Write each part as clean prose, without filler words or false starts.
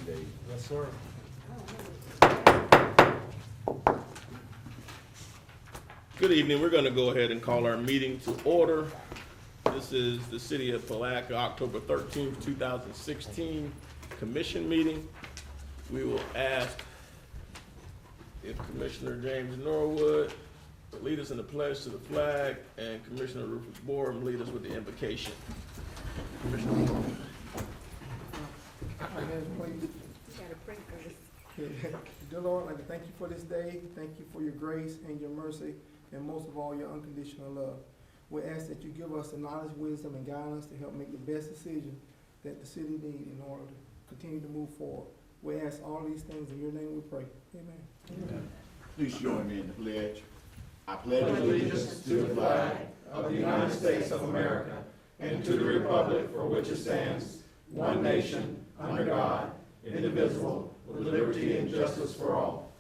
Dave. Yes, sir. Good evening. We're going to go ahead and call our meeting to order. This is the City of Palaca, October 13th, 2016 Commission meeting. We will ask if Commissioner James Norwood will lead us in the pledge to the flag, and Commissioner Rufus Borum lead us with the invocation. Commissioner Borum. My hands, please. Dear Lord, I'd like to thank you for this day. Thank you for your grace and your mercy, and most of all, your unconditional love. We ask that you give us the knowledge, wisdom, and guidance to help make the best decision that the city needs in order to continue to move forward. We ask all these things in your name we pray. Amen. Please join me in the pledge. I pledge allegiance to the flag of the United States of America and to the republic for which it stands, one nation, under God, indivisible, with liberty and justice for all.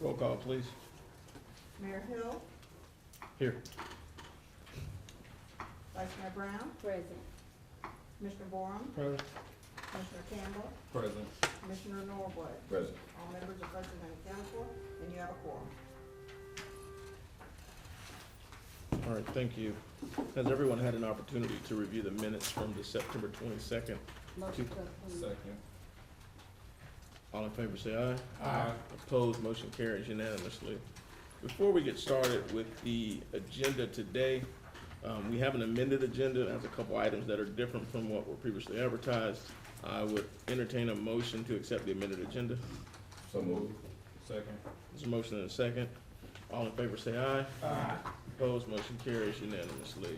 Roll call, please. Mayor Hill, Here. Vice Mayor Brown, Present. Commissioner Borum, Present. Commissioner Campbell, Present. Commissioner Norwood. Present. All members are present and accounted for, and you have a quorum. All right, thank you. Has everyone had an opportunity to review the minutes from the September 22nd? Motion to approve. Second. All in favor, say aye. Aye. Opposed, motion carries unanimously. Before we get started with the agenda today, we have an amended agenda. It has a couple items that are different from what were previously advertised. I would entertain a motion to accept the amended agenda. So moved. Second. There's a motion and a second. All in favor, say aye. Aye. Opposed, motion carries unanimously.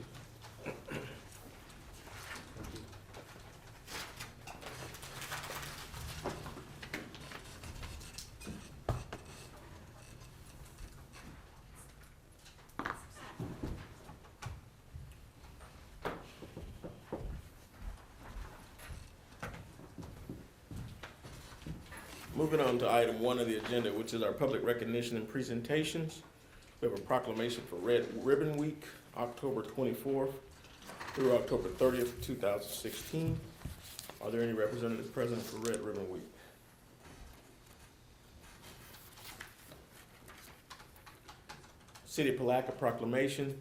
Moving on to item 1 of the agenda, which is our public recognition and presentations. We have a proclamation for Red Ribbon Week, October 24th through October 30th, 2016. Are there any representatives present for Red Ribbon Week? City of Palaca proclamation.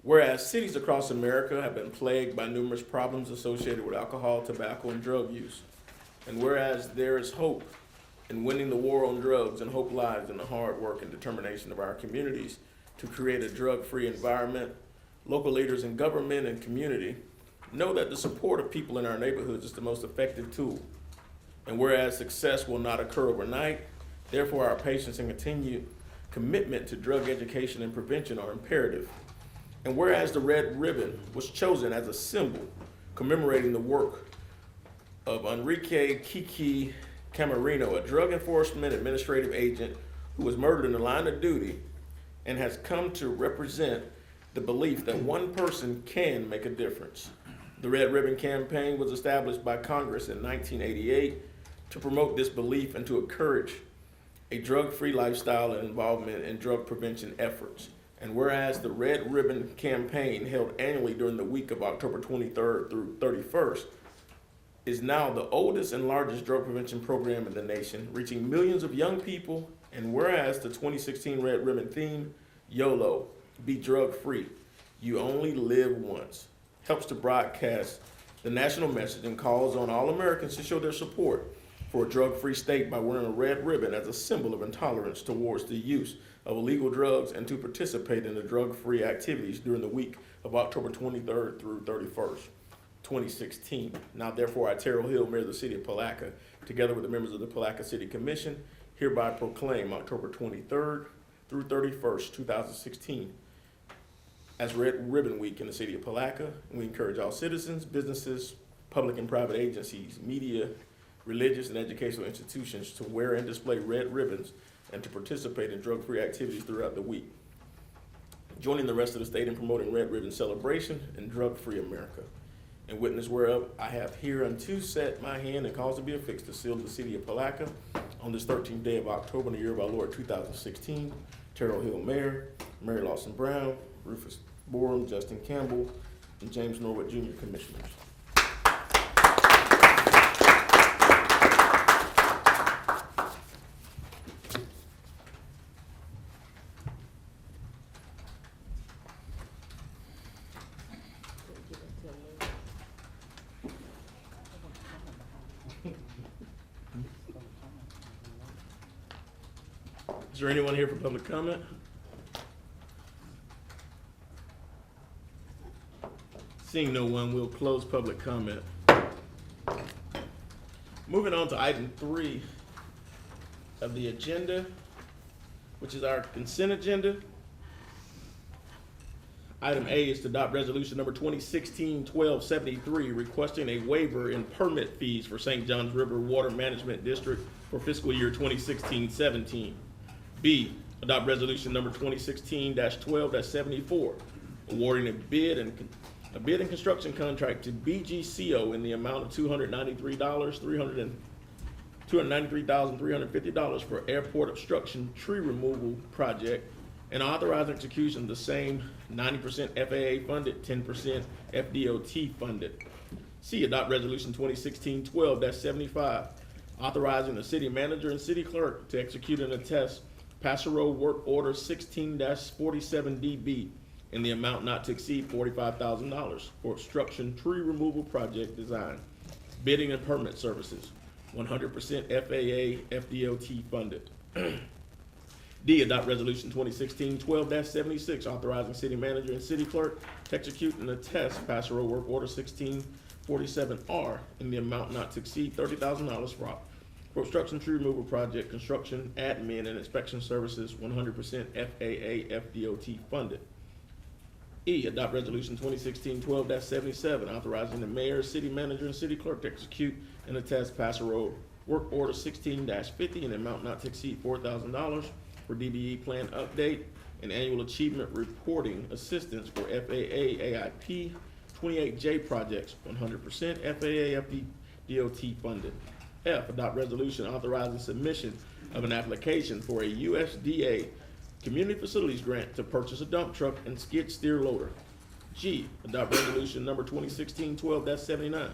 Whereas cities across America have been plagued by numerous problems associated with alcohol, tobacco, and drug use. And whereas there is hope in winning the war on drugs, and hope lies in the hard work and determination of our communities to create a drug-free environment, local leaders in government and community know that the support of people in our neighborhoods is the most effective tool. And whereas success will not occur overnight, therefore our patience and continued commitment to drug education and prevention are imperative. And whereas the red ribbon was chosen as a symbol commemorating the work of Enrique Kiki Camarino, a drug enforcement administrative agent who was murdered in the line of duty and has come to represent the belief that one person can make a difference. The Red Ribbon Campaign was established by Congress in 1988 to promote this belief and to encourage a drug-free lifestyle and involvement in drug prevention efforts. And whereas the Red Ribbon Campaign, held annually during the week of October 23rd through 31st, is now the oldest and largest drug prevention program in the nation, reaching millions of young people. And whereas the 2016 Red Ribbon theme, YOLO, be drug free, you only live once, helps to broadcast the national message and calls on all Americans to show their support for a drug-free state by wearing a red ribbon as a symbol of intolerance towards the use of illegal drugs, and to participate in the drug-free activities during the week of October 23rd through 31st. 2016. Now, therefore, I, Terrell Hill, Mayor of the City of Palaca, together with the members of the Palaca City Commission, hereby proclaim October 23rd through 31st, 2016 as Red Ribbon Week in the City of Palaca. And we encourage all citizens, businesses, public and private agencies, media, religious and educational institutions to wear and display red ribbons and to participate in drug-free activities throughout the week, joining the rest of the state in promoting Red Ribbon celebration and drug-free America. and witness whereof I have hereunto set my hand and caused to be affixed to seal of the city of Palaca on this 13th day of October in the year of our Lord 2016. Terrell Hill Mayor, Mary Lawson Brown, Rufus Borum, Justin Campbell, and James Norwood Jr. Commissioners. Is there anyone here for public comment? Seeing no one, we'll close public comment. Moving on to item 3 of the agenda, which is our consent agenda. Item A is to adopt resolution number 2016-1273, requesting a waiver in permit fees for St. Johns River Water Management District for fiscal year 2016-17. B, adopt resolution number 2016-12-74, awarding a bid and construction contract to BGCO in the amount of $293,350 for airport obstruction tree removal project, and authorize execution of the same 90% FAA funded, 10% FDOT funded. C, adopt resolution 2016-12-75, authorizing the city manager and city clerk to execute and attest Passerow Work Order 16-47DB in the amount not to exceed $45,000 for obstruction tree removal project design, bidding and permit services, 100% FAA FDOT funded. D, adopt resolution 2016-12-76, authorizing city manager and city clerk to execute and attest Passerow Work Order 1647R in the amount not to exceed $30,000 for obstruction tree removal project, construction, admin, and inspection services, 100% FAA FDOT funded. E, adopt resolution 2016-12-77, authorizing the mayor, city manager, and city clerk to execute and attest Passerow Work Order 16-50 in an amount not to exceed $4,000 for DBE plan update and annual achievement reporting assistance for FAA AIP 28J projects, 100% FAA FDOT funded. F, adopt resolution authorizing submission of an application for a USDA Community Facilities Grant to purchase a dump truck and skid steer loader. G, adopt resolution number 2016-12-79,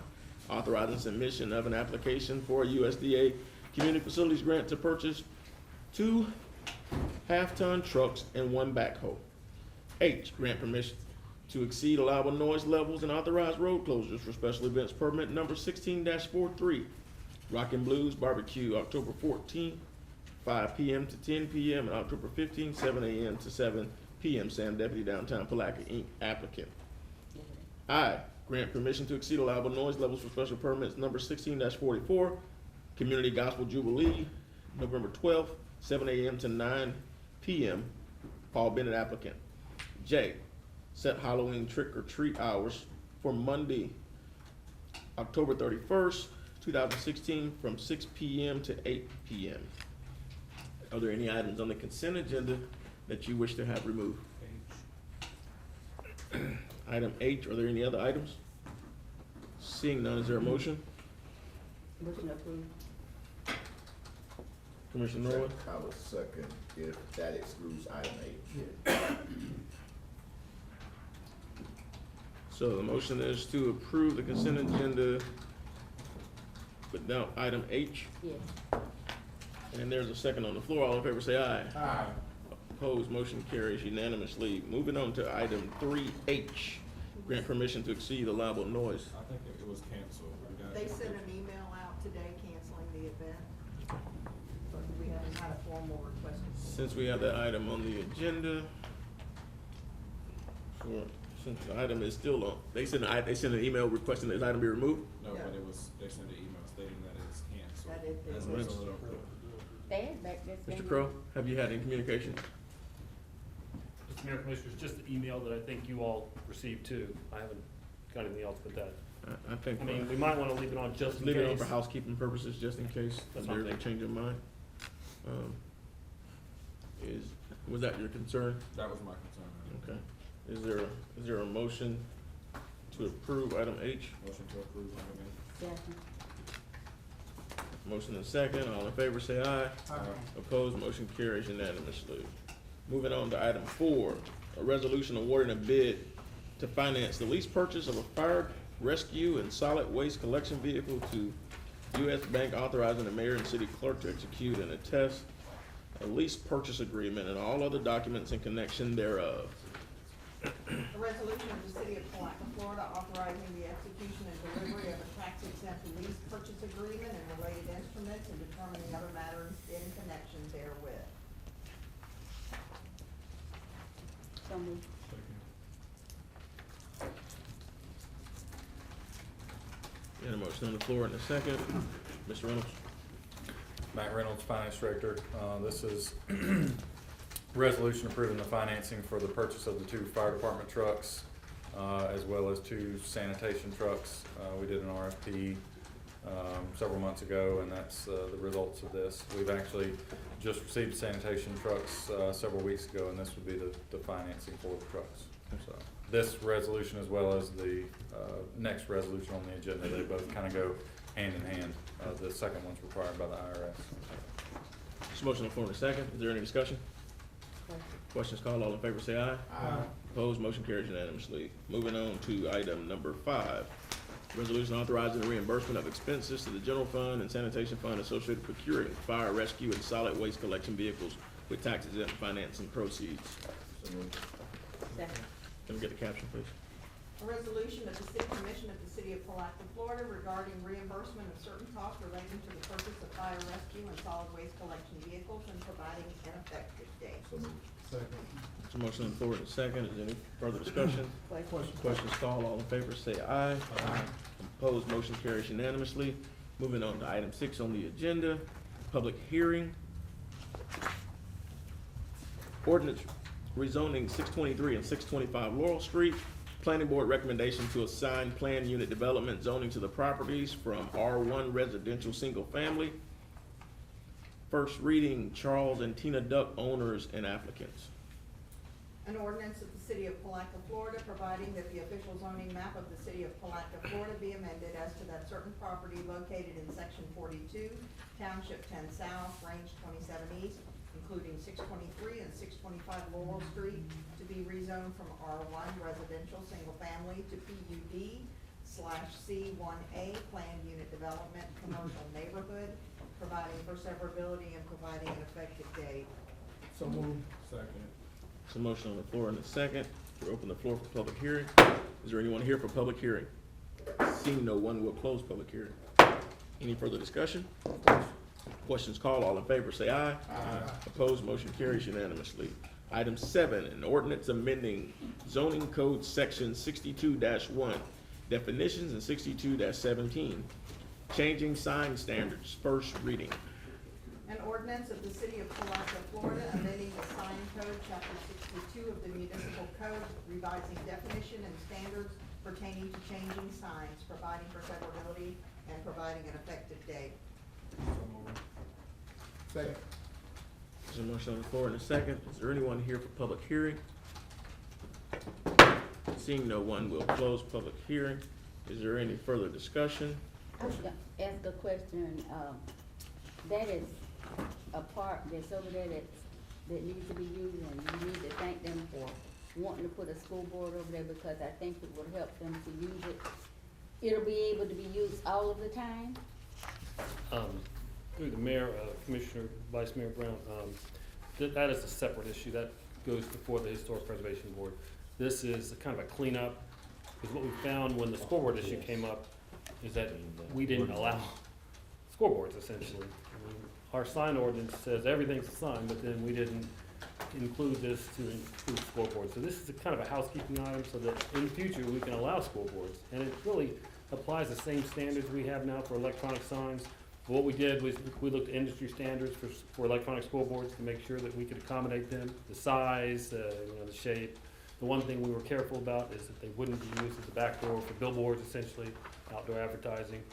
authorizing submission of an application for a USDA Community Facilities Grant to purchase 2 half-ton trucks and 1 backhoe. H, grant permission to exceed allowable noise levels and authorize road closures for special events permit number 16-43, Rockin' Blues Barbecue, October 14th, 5 p.m. to 10 p.m. and October 15th, 7 a.m. to 7 p.m. Sam Deputy Downtown Palaca, Inc. applicant. I, grant permission to exceed allowable noise levels for special permits number 16-44, Community Gospel Jubilee, November 12th, 7 a.m. to 9 p.m. Paul Bennett applicant. J, set Halloween trick or treat hours for Monday, October 31st, 2016 from 6 p.m. to 8 p.m. Are there any items on the consent agenda that you wish to have removed? Item H, are there any other items? Seeing none, is there a motion? Motion approved. Commissioner Norwood? I would second if that excludes item H. So the motion is to approve the consent agenda without item H, Yes. and there's a second on the floor. All in favor say aye. Aye. Opposed, motion carries unanimously. Moving on to item 3H, grant permission to exceed allowable noise. I think it was canceled. They sent an email out today canceling the event, but we haven't had a formal request. Since we have that item on the agenda, since the item is still on, they sent an email requesting this item be removed? No, Yeah. but they sent an email stating that it's canceled. That it As is. a result of- Stand back there. Mr. Crowe, have you had any communication? Mr. Mayor, Commissioners, just the email that I think you all received too. I haven't got anything else but that. I think. I mean, we might want to leave it on just in Leave it on case. for housekeeping purposes, just in case That's what I'm there's a thinking. change of mind. Was that your concern? That was my concern. Okay. Is there a motion to approve item H. Motion to approve item Second. Motion and second, all in favor say aye. Opposed, motion carries unanimously. Moving on to item 4, a resolution awarding a bid to finance the lease purchase of a fire rescue and solid waste collection vehicle to U.S. Bank, authorizing the mayor and city clerk to execute and attest a lease purchase agreement and all other documents in connection thereof. A resolution of the city of Palatka, Florida, authorizing the execution and delivery of a tax exempt lease purchase agreement and related instruments and determining other matters in connection therewith. So moved. Got a motion on the floor and a second. Mr. Reynolds? Matt Reynolds, Finance Director. This is resolution approving the financing for the purchase of the 2 fire department trucks, as well as 2 sanitation trucks. We did an RFP several months ago, and that's the results of this. We've actually just received sanitation trucks several weeks ago, and this would be the financing for the trucks. So this resolution, as well as the next resolution on the agenda, they both kind of go hand in hand. The second one's required by the IRS. There's a motion on the floor and a second. Is there any discussion? Questions called, all in favor say aye. Opposed, motion carries unanimously. Moving on to item number 5, resolution authorizing the reimbursement of expenses to the general fund and sanitation fund associated with procuring fire rescue and solid waste collection vehicles with tax exempt financing proceeds. So moved. Second. Can we get the caption, please? A resolution of the City Commission of the City of Palatka, Florida, regarding reimbursement of certain costs relating to the purchase of fire rescue and solid waste collection vehicles and providing an effective date. So moved. There's a motion on the floor and a second. Is there any further discussion? Question. Questions called, all in favor say aye. Opposed, motion carries unanimously. Moving on to item 6 on the agenda, public hearing. Ordinance rezoning 623 and 625 Laurel Street. Planning Board recommendation to assign planned unit development zoning to the properties from R1 residential single family. First reading, Charles and Tina Duck, owners and applicants. An ordinance of the City of Palatka, Florida, providing that the official zoning map of the City of Palatka, Florida be amended as to that certain property located in Section 42, Township 10 South, Range 27 East, including 623 and 625 Laurel Street, to be rezoned from R1 residential single family to PUD/C1A planned unit development commercial neighborhood, providing for severability and providing an effective date. So moved. Second. There's a motion on the floor and a second. We'll open the floor for public hearing. Is there anyone here for public hearing? Seeing no one, will close public hearing. Any further discussion? Questions called, all in favor say aye. Opposed, motion carries unanimously. Item 7, an ordinance amending zoning code section 62-1, definitions, and 62-17, changing sign standards, first reading. An ordinance of the City of Palatka, Florida, amending the sign code, chapter 62 of the municipal code, revising definition and standards pertaining to changing signs, providing for severability and providing an effective date. So moved. Second. There's a motion on the floor and a second. Is there anyone here for public hearing? Seeing no one, will close public hearing. Is there any further discussion? I was gonna ask a question, that is a park that's over there that needs to be used, and you need to thank them for wanting to put a school board over there, because I think it would help them to use it. It'll be able to be used all of the time? Through the mayor, Commissioner, Vice Mayor Brown, that is a separate issue. That goes before the Historic Preservation Board. This is kind of a cleanup, because what we found when the scoreboard issue came up is that we didn't allow scoreboards, essentially. I mean, our sign ordinance says everything's a sign, but then we didn't include this to include scoreboards. So this is a kind of a housekeeping item, so that in the future, we can allow scoreboards. And it really applies the same standards we have now for electronic signs. What we did was we looked at industry standards for electronic scoreboards to make sure that we could accommodate them, the size, the shape. The one thing we were careful about is that they wouldn't be used as a backdoor for billboards, essentially, outdoor advertising.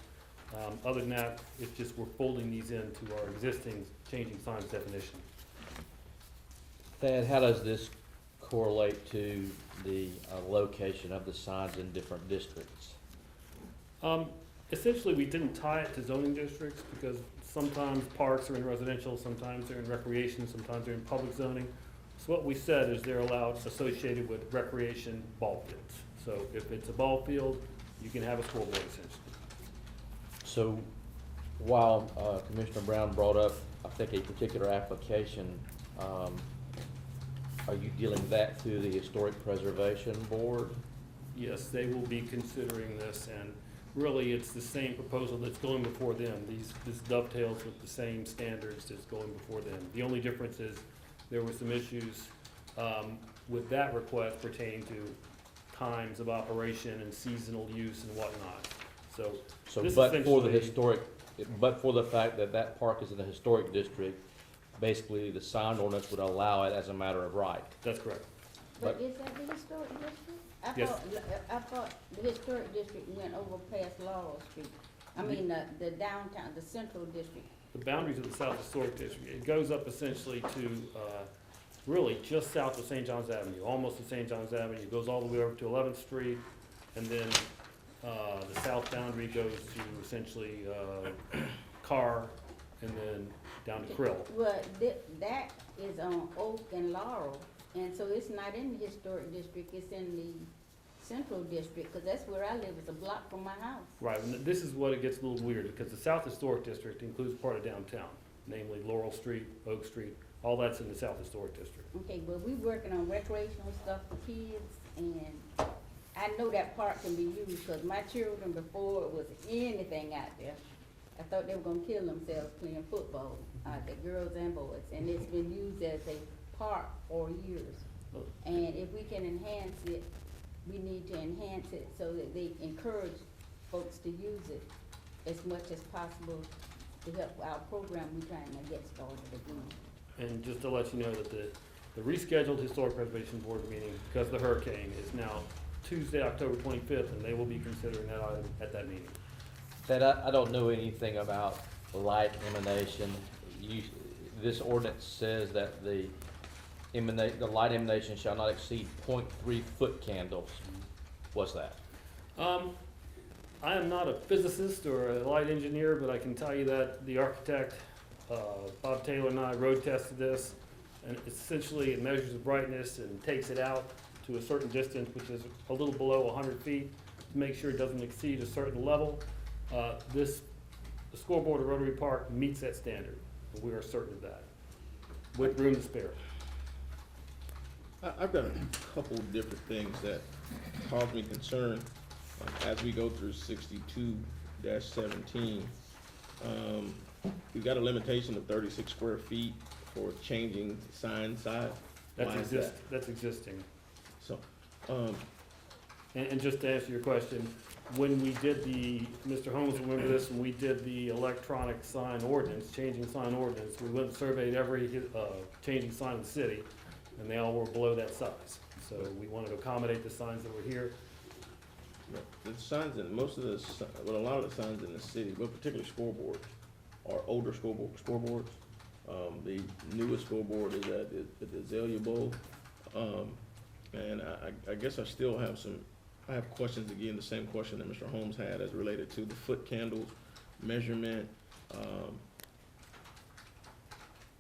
Other than that, it's just we're folding these into our existing changing signs definition. Thad, how does this correlate to the location of the signs in different districts? Essentially, we didn't tie it to zoning districts because sometimes parks are in residential, sometimes they're in recreation, sometimes they're in public zoning. So what we said is they're allowed associated with recreation ball fields. So if it's a ball field, you can have a scoreboard essentially. So while Commissioner Brown brought up, I think, a particular application, are you dealing that through the Historic Preservation Board? Yes, they will be considering this, and really, it's the same proposal that's going before them. This dovetails with the same standards that's going before them. The only difference is there were some issues with that request pertaining to times of operation and seasonal use and whatnot. So So, this but for the essentially- historic, but for the fact that that park is in the historic district, basically the sign ordinance would allow it as a matter of right. That's correct. But is that the historic district? Yes. I thought the historic district went over past Laurel Street. I mean, the downtown, the central district. The boundaries of the South Historic District, it goes up essentially to, really just south of St. John's Avenue, almost to St. John's Avenue. It goes all the way over to 11th Street, and then, the south boundary goes to essentially, Carr, and then down to Krill. Well, that is on Oak and Laurel, and so it's not in the historic district, it's in the central district, because that's where I live, it's a block from my house. Right, and this is what it gets a little weird, because the South Historic District includes part of downtown, namely Laurel Street, Oak Street, all that's in the South Historic District. Okay, but we working on recreational stuff for kids, and I know that park can be used, because my children, before it was anything out there, I thought they were gonna kill themselves playing football, the girls and boys, and it's been used as a park for years. And if we can enhance it, we need to enhance it so that they encourage folks to use it as much as possible to help our program we're trying to get started again. And just to let you know that the rescheduled Historic Preservation Board meeting, because of the hurricane, is now Tuesday, October 25th, and they will be considering that item at that meeting. Ted, I don't know anything about light emanation. This ordinance says that the light emanation shall not exceed 0.3 foot candles. What's that? I am not a physicist or a light engineer, but I can tell you that the architect, Bob Taylor, and I road tested this, and essentially it measures the brightness and takes it out to a certain distance, which is a little below 100 feet, to make sure it doesn't exceed a certain level. The scoreboard at Rotary Park meets that standard, and we are certain of that, with room to spare. I've got a couple different things that cause me concern as we go through 62-17. We've got a limitation of 36 square feet for changing sign size. Why is that? That's existing. So, And just to answer your question, when we did Mr. Holmes, remember this, when we did the electronic sign ordinance, changing sign ordinance, we went and surveyed every, changing sign in the city, and they all were below that size. So we wanted to accommodate the signs that were here. the signs in, most of the, well, a lot of the signs in the city, but particularly scoreboards, are older scoreboards. The newest scoreboard is at the Azalea Bowl. And I guess I still have I have questions, again, the same question that Mr. Holmes had as related to the foot candles measurement.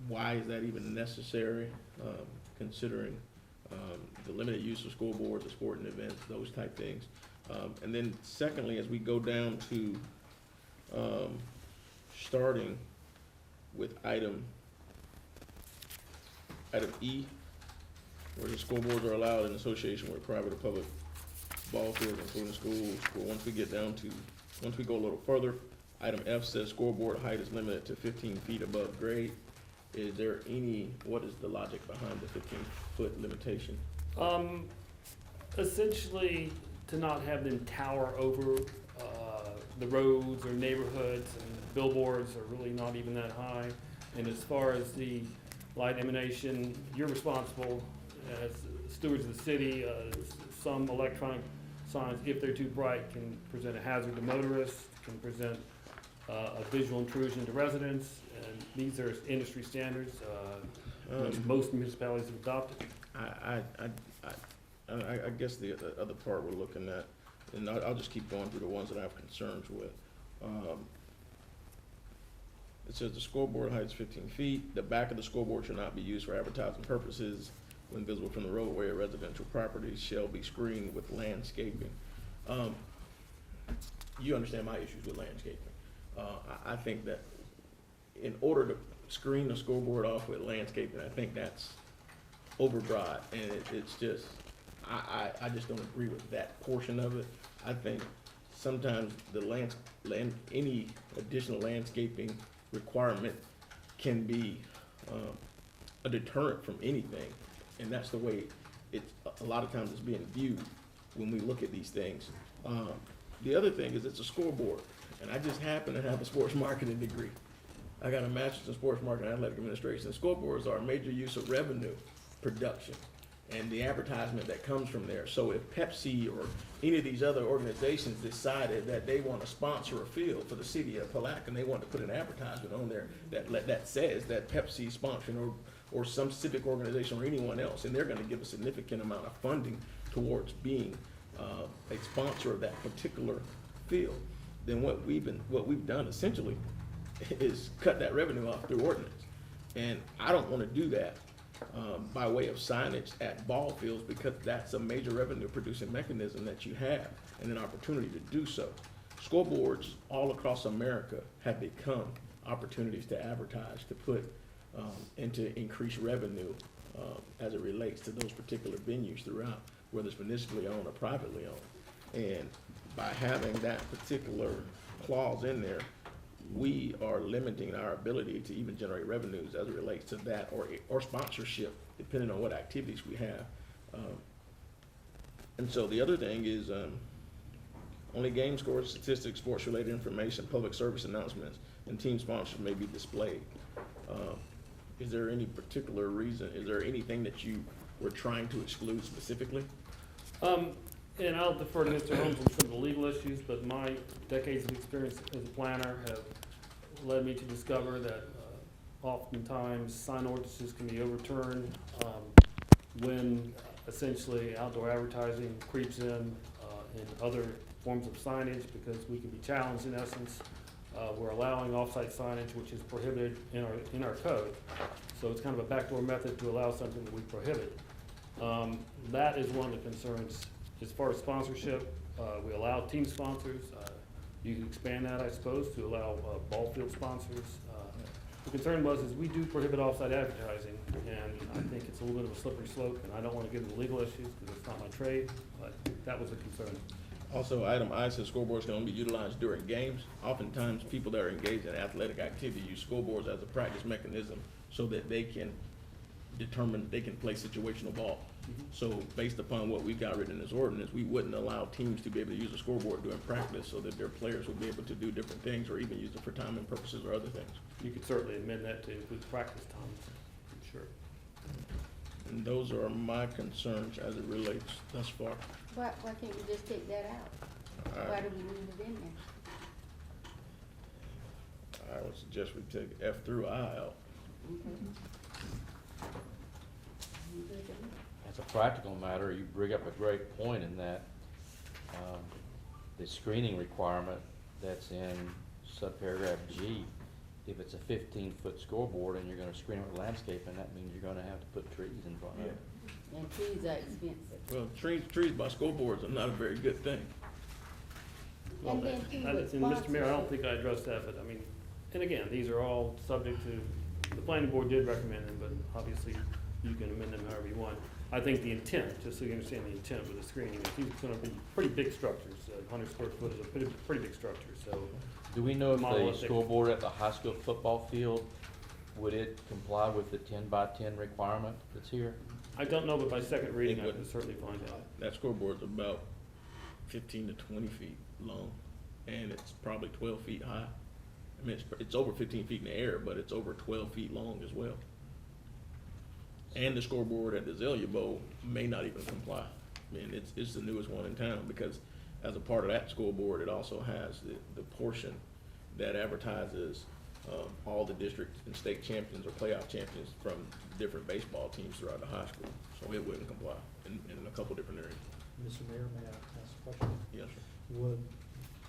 Why is that even necessary, considering the limited use of scoreboards, the sporting events, those type things. And then secondly, as we go down to starting with item E, where the scoreboards are allowed in association with private or public ball fields, including schools. Well, once we go a little further, item F says scoreboard height is limited to 15 feet above grade. Is there what is the logic behind the 15-foot limitation? Essentially, to not have them tower over the roads or neighborhoods, and billboards are really not even that high. And as far as the light emanation, you're responsible as stewards of the city. Some electronic signs, if they're too bright, can present a hazard to motorists, can present a visual intrusion to residents, and these are industry standards, which most municipalities have adopted. I guess the other part we're looking at, and I'll just keep going through the ones that I have concerns with. It says the scoreboard height is 15 feet. The back of the scoreboard shall not be used for advertising purposes. When visible from the roadway or residential properties shall be screened with landscaping. You understand my issues with landscaping. I think that in order to screen the scoreboard off with landscaping, I think that's overbroad, and it's just, I just don't agree with that portion of it. I think sometimes any additional landscaping requirement can be a deterrent from anything, and that's the way it's, a lot of times it's being viewed when we look at these things. The other thing is it's a scoreboard, and I just happen to have a sports marketing degree. I got a master's in sports marketing and athletic administration. Scoreboards are a major use of revenue production and the advertisement that comes from there. So if Pepsi or any of these other organizations decided that they want to sponsor a field for the city of Palatka, and they want to put an advertisement on there that says that Pepsi sponsoring or some civic organization or anyone else, and they're going to give a significant amount of funding towards being a sponsor of that particular field, then what we've done essentially is cut that revenue off through ordinance. And I don't want to do that by way of signage at ball fields, because that's a major revenue producing mechanism that you have and an opportunity to do so. Scoreboards all across America have become opportunities to advertise, to put and to increase revenue as it relates to those particular venues throughout, whether it's municipally owned or privately owned. And by having that particular clause in there, we are limiting our ability to even generate revenues as it relates to that or sponsorship, depending on what activities we have. And so the other thing is only game scores, statistics, sports-related information, public service announcements, and team sponsors may be displayed. Is there any particular reason? Is there anything that you were trying to exclude specifically? And I'll defer to Mr. Holmes on some of the legal issues, but my decades of experience as a planner have led me to discover that oftentimes sign ordinances can be overturned when essentially outdoor advertising creeps in other forms of signage, because we can be challenged in essence. We're allowing off-site signage, which is prohibited in our code. So it's kind of a backdoor method to allow something that we prohibit. That is one of the concerns. As far as sponsorship, we allow team sponsors. You can expand that, I suppose, to allow ball field sponsors. The concern was we do prohibit off-site advertising, and I think it's a little bit of a slippery slope, and I don't want to get into legal issues because it's not my trade, but that was a concern. Also, item I says scoreboards can only be utilized during games. Oftentimes, people that are engaged in athletic activity use scoreboards as a practice mechanism so that they can determine, they can play situational ball. So based upon what we've got written in this ordinance, we wouldn't allow teams to be able to use a scoreboard during practice so that their players would be able to do different things or even use it for timing purposes or other things. You could certainly amend that to include practice times, sure. And those are my concerns as it relates thus far. Why can't we just take that out? Why do we leave it in there? I would suggest we take F through I out. As a practical matter, you bring up a great point in that the screening requirement that's in subparagraph G, if it's a 15-foot scoreboard and you're gonna screen it with landscaping, that means you're gonna have to put trees in front of it. And trees are expensive. Well, trees by scoreboards are not a very good thing. Well, And then too, and with Mr. Mayor, I don't sponsorship. think I addressed that, but I mean, and again, these are all subject to, the planning board did recommend them, but obviously you can amend them however you want. I think the intent, just so you understand the intent with the screening, is these are gonna be pretty big structures. 100 square foot is a pretty big structure, so. Do we know if the Monolithic. scoreboard at the high school football field, would it comply with the 10-by-10 requirement that's here? I don't know, but by second reading, I would. can certainly find out. That scoreboard's about 15 to 20 feet long, and it's probably 12 feet high. I mean, it's over 15 feet in the air, but it's over 12 feet long as well. And the scoreboard at the Azalea Bowl may not even comply. I mean, it's the newest one in town, because as a part of that scoreboard, it also has the portion that advertises all the district and state champions or playoff champions from different baseball teams throughout the high school. So it wouldn't comply in a couple different areas. Mr. Mayor, may I ask a question? Yes, sir. Would,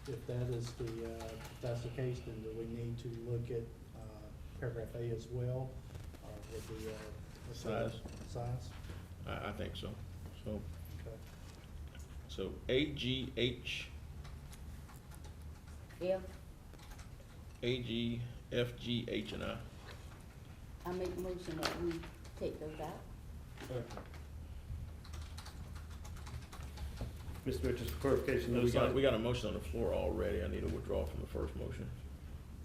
if that is if that's the case, then do we need to look at, paragraph A as well, with the, Size. Size? I think so. So, Okay. so AGH, F, AG, FG, H, and I. I make a motion that we take those out. Mr. Mayor, just for clarification, We those got, signs, we got a motion on the floor already. I need a withdrawal from the first motion.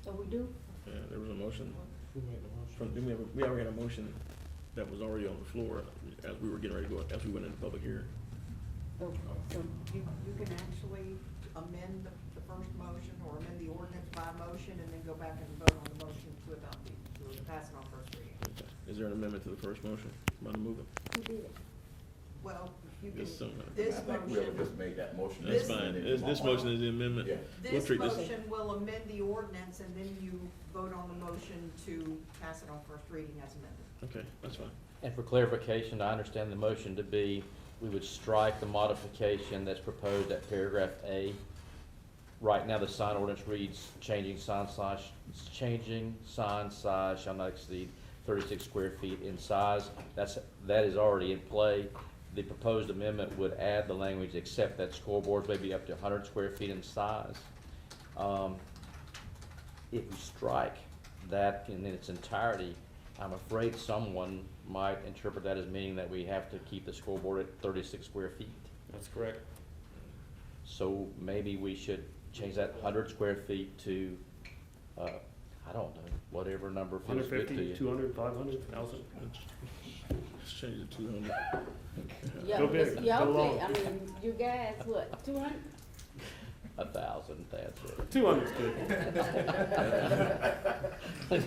So we do? Yeah, there was a motion. Who made the From, motion? we already had a motion that was already on the floor as we were getting ready to go, as we went into public hearing. Oh, so You can actually amend the first motion or amend the ordinance by motion and then go back and vote on the motion to adopt the, to pass it on first reading. Okay. Is there an amendment to the first motion? Somebody move it? who did it? Well, you can, Yes, sir. this I think whoever motion, just made that motion. That's This- fine. This motion is the amendment. Yeah. We'll this treat this. motion will amend the ordinance and then you vote on the motion to pass it on first reading as amended. Okay, that's fine. And for clarification, I understand the motion to be, we would strike the modification that's proposed at paragraph A. Right now, the sign ordinance reads, changing sign size shall not exceed 36 square feet in size. That is already in play. The proposed amendment would add the language, except that scoreboards may be up to 100 square feet in size. If we strike that in its entirety, I'm afraid someone might interpret that as meaning that we have to keep the scoreboard at 36 square feet. that's correct. So maybe we should change that 100 square feet to, I don't know, whatever number feels good to 150, you. 200, 500, 1,000? Let's change it to 200. Yeah, Go big, because y'all go play, long. I mean, you guys, what, 200? 1,000, that's it. 200 is good.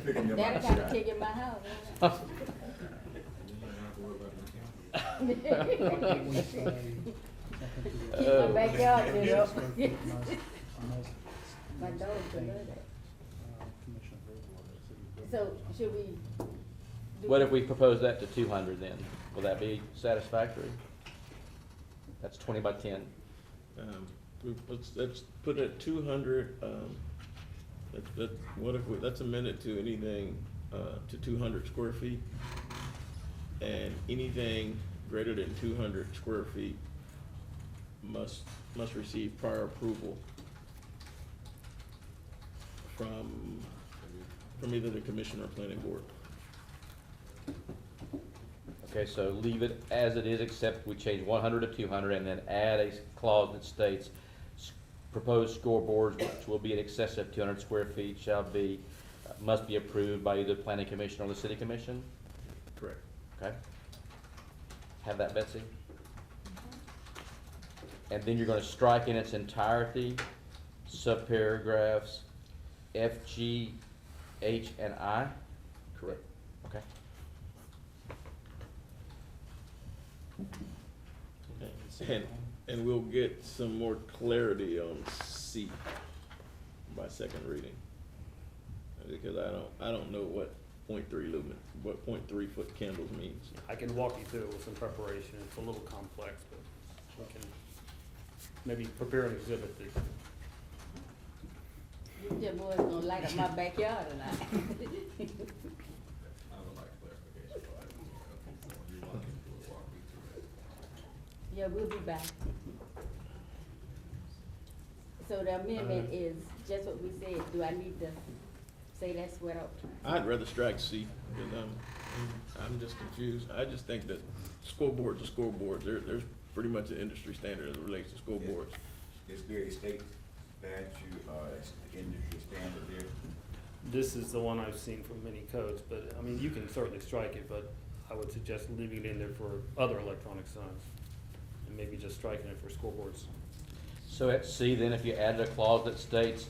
Picking your That'll mind kinda shot. take in my house, won't it? I think we say, I think we- Keep my backyard, you know? Unless- My dog could love that. Commissioner Bridgewater, city So, should we? do- What if we propose that to 200 then? Will that be satisfactory? That's 20 by 10. Let's put it at 200, what if let's amend it to anything, to 200 square feet. And anything greater than 200 square feet must receive prior approval from either the commission or planning board. Okay, so leave it as it is, except we change 100 to 200 and then add a clause that states, proposed scoreboards which will be in excess of 200 square feet must be approved by either the planning commission or the city commission? Correct. Okay? Have that, Betsy? And then you're gonna strike in its entirety subparagraphs F, G, H, and I? Correct. Okay. And we'll get some more clarity on C by second reading. Because I don't know what .3 lumen, what .3 foot candles means. I can walk you through it with some preparation. It's a little complex, but we can maybe prepare an exhibit that You boys gonna light up my backyard or not? I would like clarification, but you want to walk me through that. Yeah, we'll be back. So the amendment is just what we said, do I need to say that's what I'd rather strike C, because I'm just confused. I just think that scoreboards are scoreboards. There's pretty much an industry standard as it relates to scoreboards. Is there a state statute, industry standard there? this is the one I've seen from many codes, but, I mean, you can certainly strike it, but I would suggest leaving it in there for other electronic signs, and maybe just striking it for scoreboards. So at C, then, if you added a clause that states,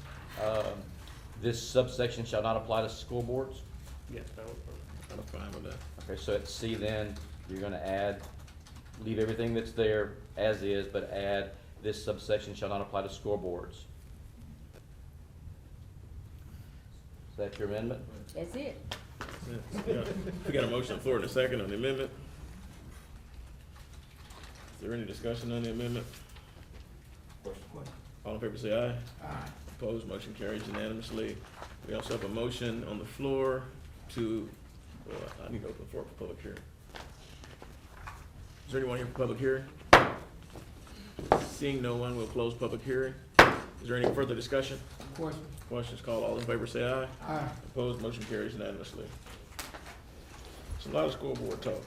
this subsection shall not apply to scoreboards? Yeah, that would work. I'm fine with that. Okay, so at C then, you're gonna add, leave everything that's there as is, but add, this subsection shall not apply to scoreboards. Is that your amendment? That's it. We got a motion on the floor and a second on the amendment. Is there any discussion on the amendment? All in favor say aye. Aye. Opposed, motion carries unanimously. We also have a motion on the floor to, I need to open the floor for public hearing. Is there anyone here for public hearing? Seeing no one, we'll close public hearing. Is there any further discussion? Question? Questions called, all in favor say aye. Aye. Opposed, motion carries unanimously. It's a lot of school board talk.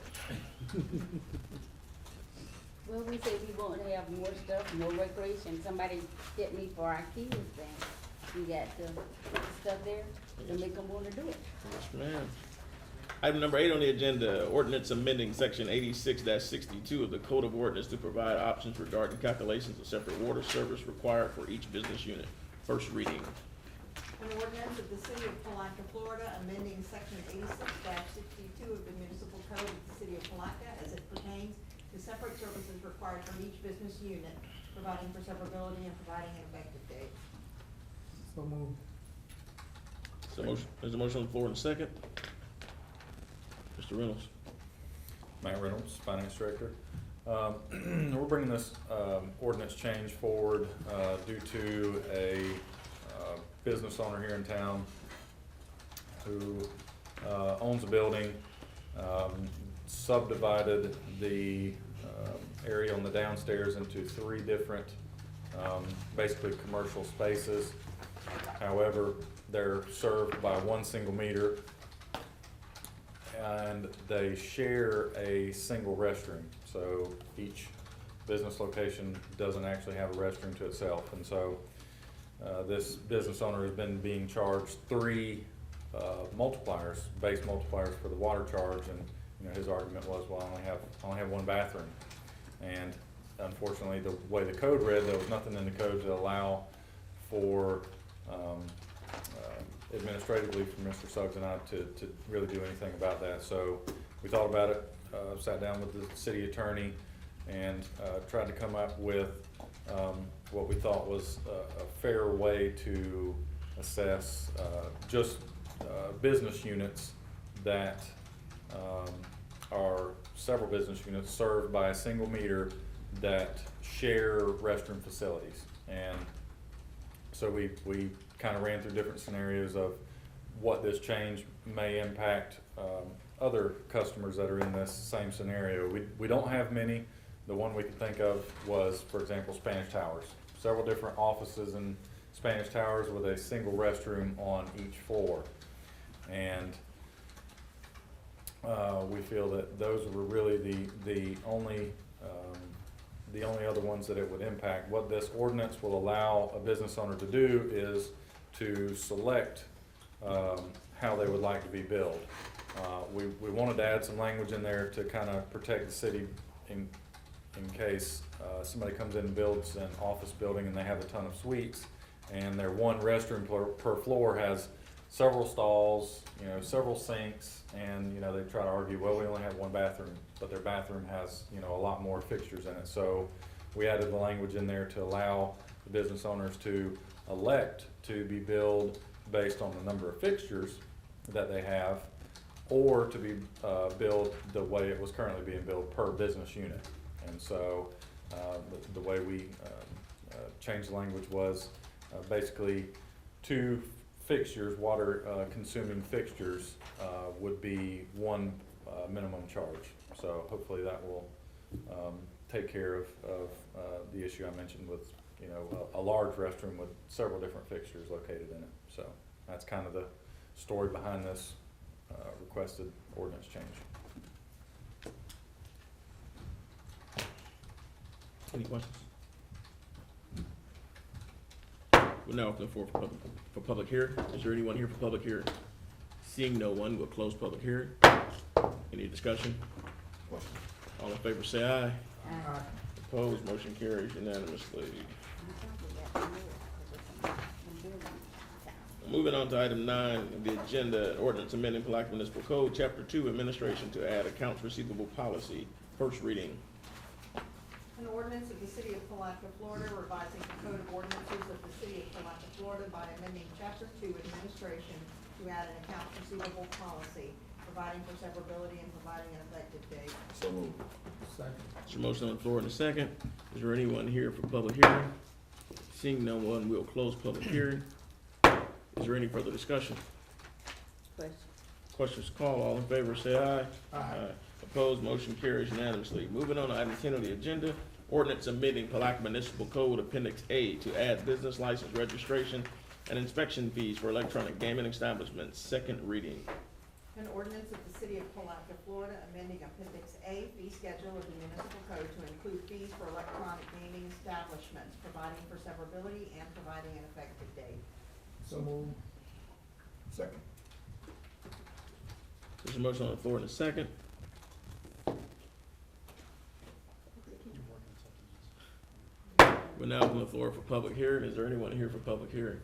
Well, we said we want to have more stuff, more recreation. Somebody hit me for our kids, and we got to put the stuff there to make them want to do it. Yes, ma'am. Item number 8 on the agenda, ordinance amending section 86-62 of the Code of Ordinance to provide options regarding calculations of separate water service required for each business unit. First reading. An ordinance of the city of Palaca, Florida, amending section 86-62 of the municipal code of the city of Palaca as it pertains to separate services required from each business unit, providing for severability and providing an effective date. So moved. There's a motion on the floor and a second. Mr. Reynolds. Matt Reynolds, Finance Director. We're bringing this ordinance change forward due to a business owner here in town who owns a building, subdivided the area on the downstairs into 3 different, basically commercial spaces. However, they're served by one single meter, and they share a single restroom. So each business location doesn't actually have a restroom to itself. And so this business owner has been being charged 3 multipliers, base multipliers for the water charge. And his argument was, well, I only have 1 bathroom. And unfortunately, the way the code read, there was nothing in the code to allow for administratively for Mr. Suggs and I to really do anything about that. So we thought about it, sat down with the city attorney, and tried to come up with what we thought was a fair way to assess just business units that are several business units served by a single meter that share restroom facilities. And so we kind of ran through different scenarios of what this change may impact other customers that are in this same scenario. We don't have many. The one we could think of was, for example, Spanish Towers. Several different offices in Spanish Towers with a single restroom on each floor. And we feel that those were really the only other ones that it would impact. What this ordinance will allow a business owner to do is to select how they would like to be billed. We wanted to add some language in there to kind of protect the city in case somebody comes in and builds an office building and they have a ton of suites, and their 1 restroom per floor has several stalls, several sinks, and they try to argue, well, we only have 1 bathroom, but their bathroom has a lot more fixtures in it. So we added the language in there to allow the business owners to elect to be billed based on the number of fixtures that they have, or to be billed the way it was currently being billed per business unit. And so the way we changed the language was basically 2 fixtures, water consuming fixtures, would be 1 minimum charge. So hopefully that will take care of the issue I mentioned with a large restroom with several different fixtures located in it. So that's kind of the story behind this requested ordinance change. Any questions? We'll now open the floor for public hearing. Is there anyone here for public hearing? Seeing no one, we'll close public hearing. Any discussion? All in favor say aye. Aye. Opposed, motion carries unanimously. Moving on to item 9 of the agenda, ordinance amending Palaca Municipal Code, Chapter 2, Administration to add accounts receivable policy. First reading. An ordinance of the city of Palaca, Florida, revising the code of ordinances of the city of Palaca, Florida by amending chapter 2 administration to add an accounts receivable policy, providing for severability and providing an effective date. So moved. Second. There's a motion on the floor in a second. Is there anyone here for public hearing? Seeing no one, we'll close public hearing. Is there any further discussion? Question. Questions called, all in favor say aye. Aye. Opposed, motion carries unanimously. Moving on to item 10 on the agenda, ordinance amending Palaca Municipal Code Appendix A to add business license registration and inspection fees for electronic gaming establishments, second reading. An ordinance of the City of Palaca, Florida, amending Appendix A fee schedule of the municipal code to include fees for electronic gaming establishments, providing for severability and providing an effective date. So moved. Second. There's a motion on the floor in a second. We're now on the floor for public hearing. Is there anyone here for public hearing?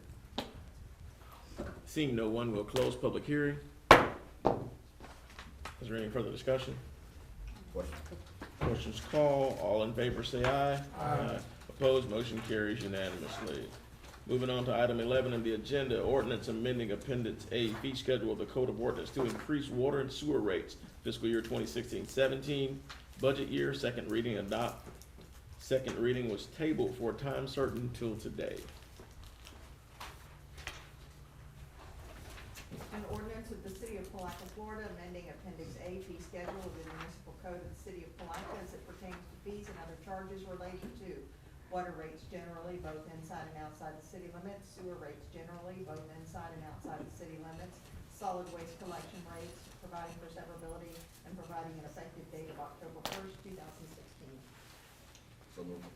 Seeing no one, we'll close public hearing. Is there any further discussion? Question. Questions called, all in favor say aye. Aye. Opposed, motion carries unanimously. Moving on to item 11 on the agenda, ordinance amending Appendix A fee schedule of the Code of Ordinance to increase water and sewer rates fiscal year 2016-17, budget year, second reading adopt. Second reading was tabled for a time certain till today. An ordinance of the City of Palaca, Florida, amending Appendix A fee schedule of the municipal code of the City of Palaca as it pertains to fees and other charges relating to water rates generally, both inside and outside the city limits, sewer rates generally, both inside and outside the city limits, solid waste collection rates, providing for severability, and providing an effective date of October 1st, 2016. So moved.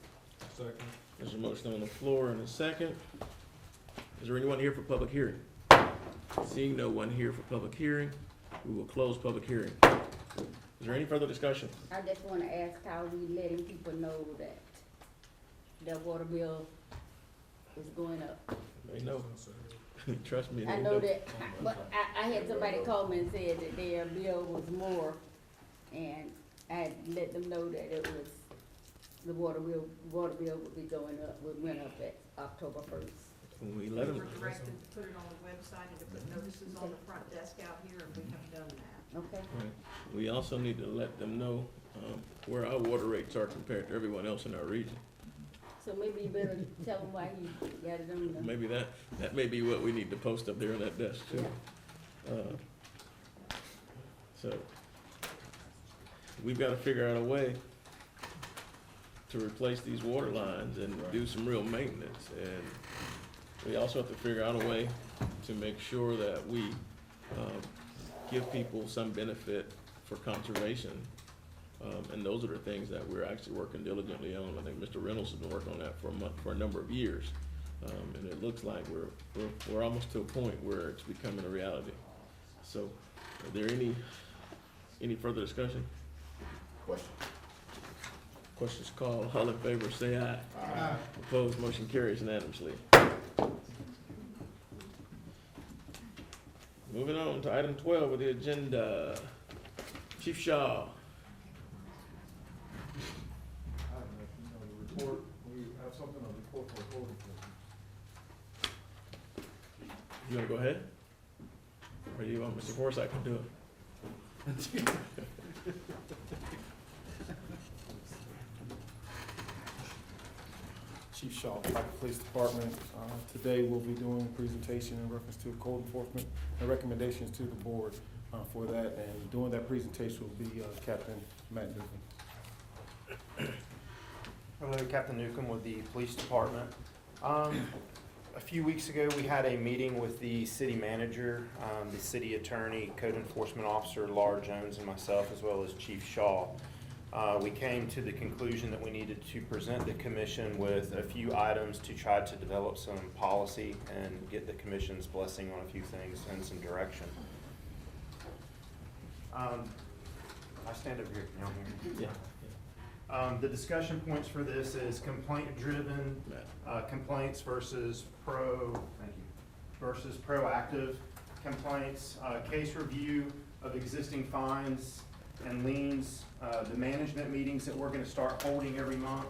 Second. There's a motion on the floor and a second. Is there anyone here for public hearing? Seeing no one here for public hearing, we will close public hearing. Is there any further discussion? I just wanna ask how we letting people know that their water bill is going up. They know. Trust me, I they know know. that, but I had somebody call me and said that their bill was more, and I had let them know that it was, the water bill would be going up, went up at October 1st. We let We them, were directed to put it on the website and to put notices on the front desk out here, and we have done that. Okay, we also need to let them know, where our water rates are compared to everyone else in our region. so maybe you better tell them why you got it on the. Maybe that may be what we need to post up there on that desk too. So, we've gotta figure out a way to replace these water lines and do some real maintenance. And we also have to figure out a way to make sure that we, give people some benefit for conservation. And those are the things that we're actually working diligently on. I think Mr. Reynolds has been working on that for a number of years. And it looks like we're almost to a point where it's becoming a reality. So, are there any further discussion? Question. Questions called, all in favor say aye. Aye. Opposed, motion carries unanimously. Moving on to item 12 of the agenda. Chief Shaw. The report, we have something on the report for code enforcement. You wanna go ahead? Or you want Mr. Forsythe to do it? Chief Shaw, Palaca Police Department. Today we'll be doing a presentation in reference to code enforcement and recommendations to the board for that. And doing that presentation will be Captain Matt Newcomb. Hello, Captain Newcomb with the Police Department. A few weeks ago, we had a meeting with the city manager, the city attorney, code enforcement officer, Laura Jones, and myself, as well as Chief Shaw. We came to the conclusion that we needed to present the commission with a few items to try to develop some policy and get the commission's blessing on a few things and some direction. I stand over here, can y'all hear me? Yeah. The discussion points for this is complaint-driven complaints versus proactive complaints, case review of existing fines and liens, the management meetings that we're gonna start holding every month,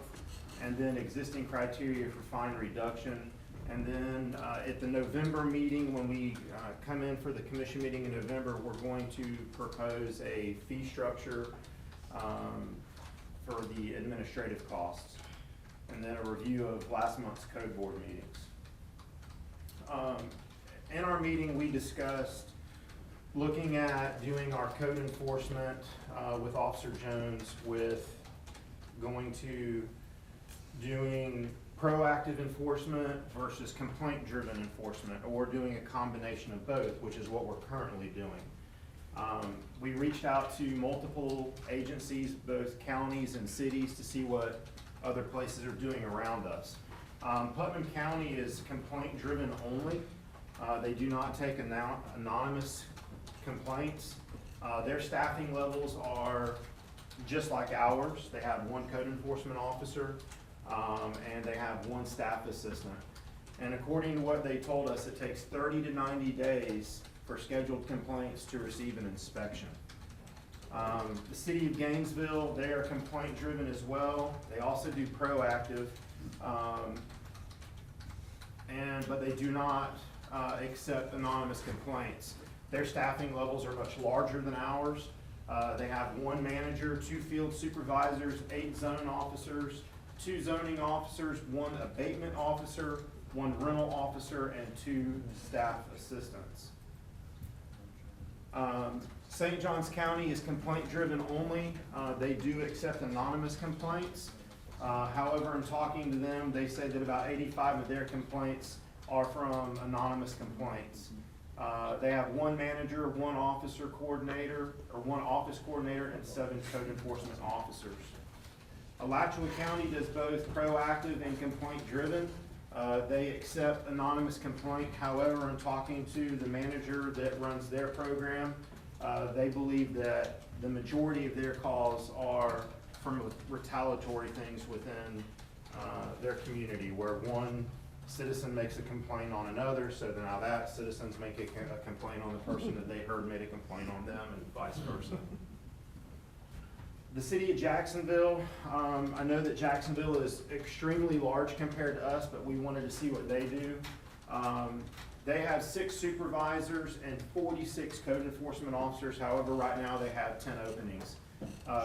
and then existing criteria for fine reduction, And then at the November meeting, when we come in for the commission meeting in November, we're going to propose a fee structure for the administrative costs, and then a review of last month's code board meetings. In our meeting, we discussed looking at doing our code enforcement with Officer Jones, with going to doing proactive enforcement versus complaint-driven enforcement, or doing a combination of both, which is what we're currently doing. We reached out to multiple agencies, both counties and cities, to see what other places are doing around us. Putnam County is complaint-driven only. They do not take anonymous complaints. Their staffing levels are just like ours. They have one code enforcement officer, and they have one staff assistant. And according to what they told us, it takes 30 to 90 days for scheduled complaints to receive an inspection. The city of Gainesville, they are complaint driven as well. They also do proactive, but they do not accept anonymous complaints. Their staffing levels are much larger than ours. They have one manager, 2 field supervisors, 8 zone officers, 2 zoning officers, 1 abatement officer, 1 rental officer, and 2 staff assistants. St. Johns County is complaint driven only. They do accept anonymous complaints. However, in talking to them, they say that about 85 of their complaints are from anonymous complaints. They have 1 manager, 1 officer coordinator, or 1 office coordinator, and 7 code enforcement officers. Alachua County does both proactive and complaint driven. They accept anonymous complaint. However, in talking to the manager that runs their program, they believe that the majority of their calls are from retaliatory things within their community, where one citizen makes a complaint on another, so now that citizens make a complaint on the person that they heard made a complaint on them, and vice versa. The city of Jacksonville, I know that Jacksonville is extremely large compared to us, but we wanted to see what they do. They have 6 supervisors and 46 code enforcement officers. However, right now they have 10 openings.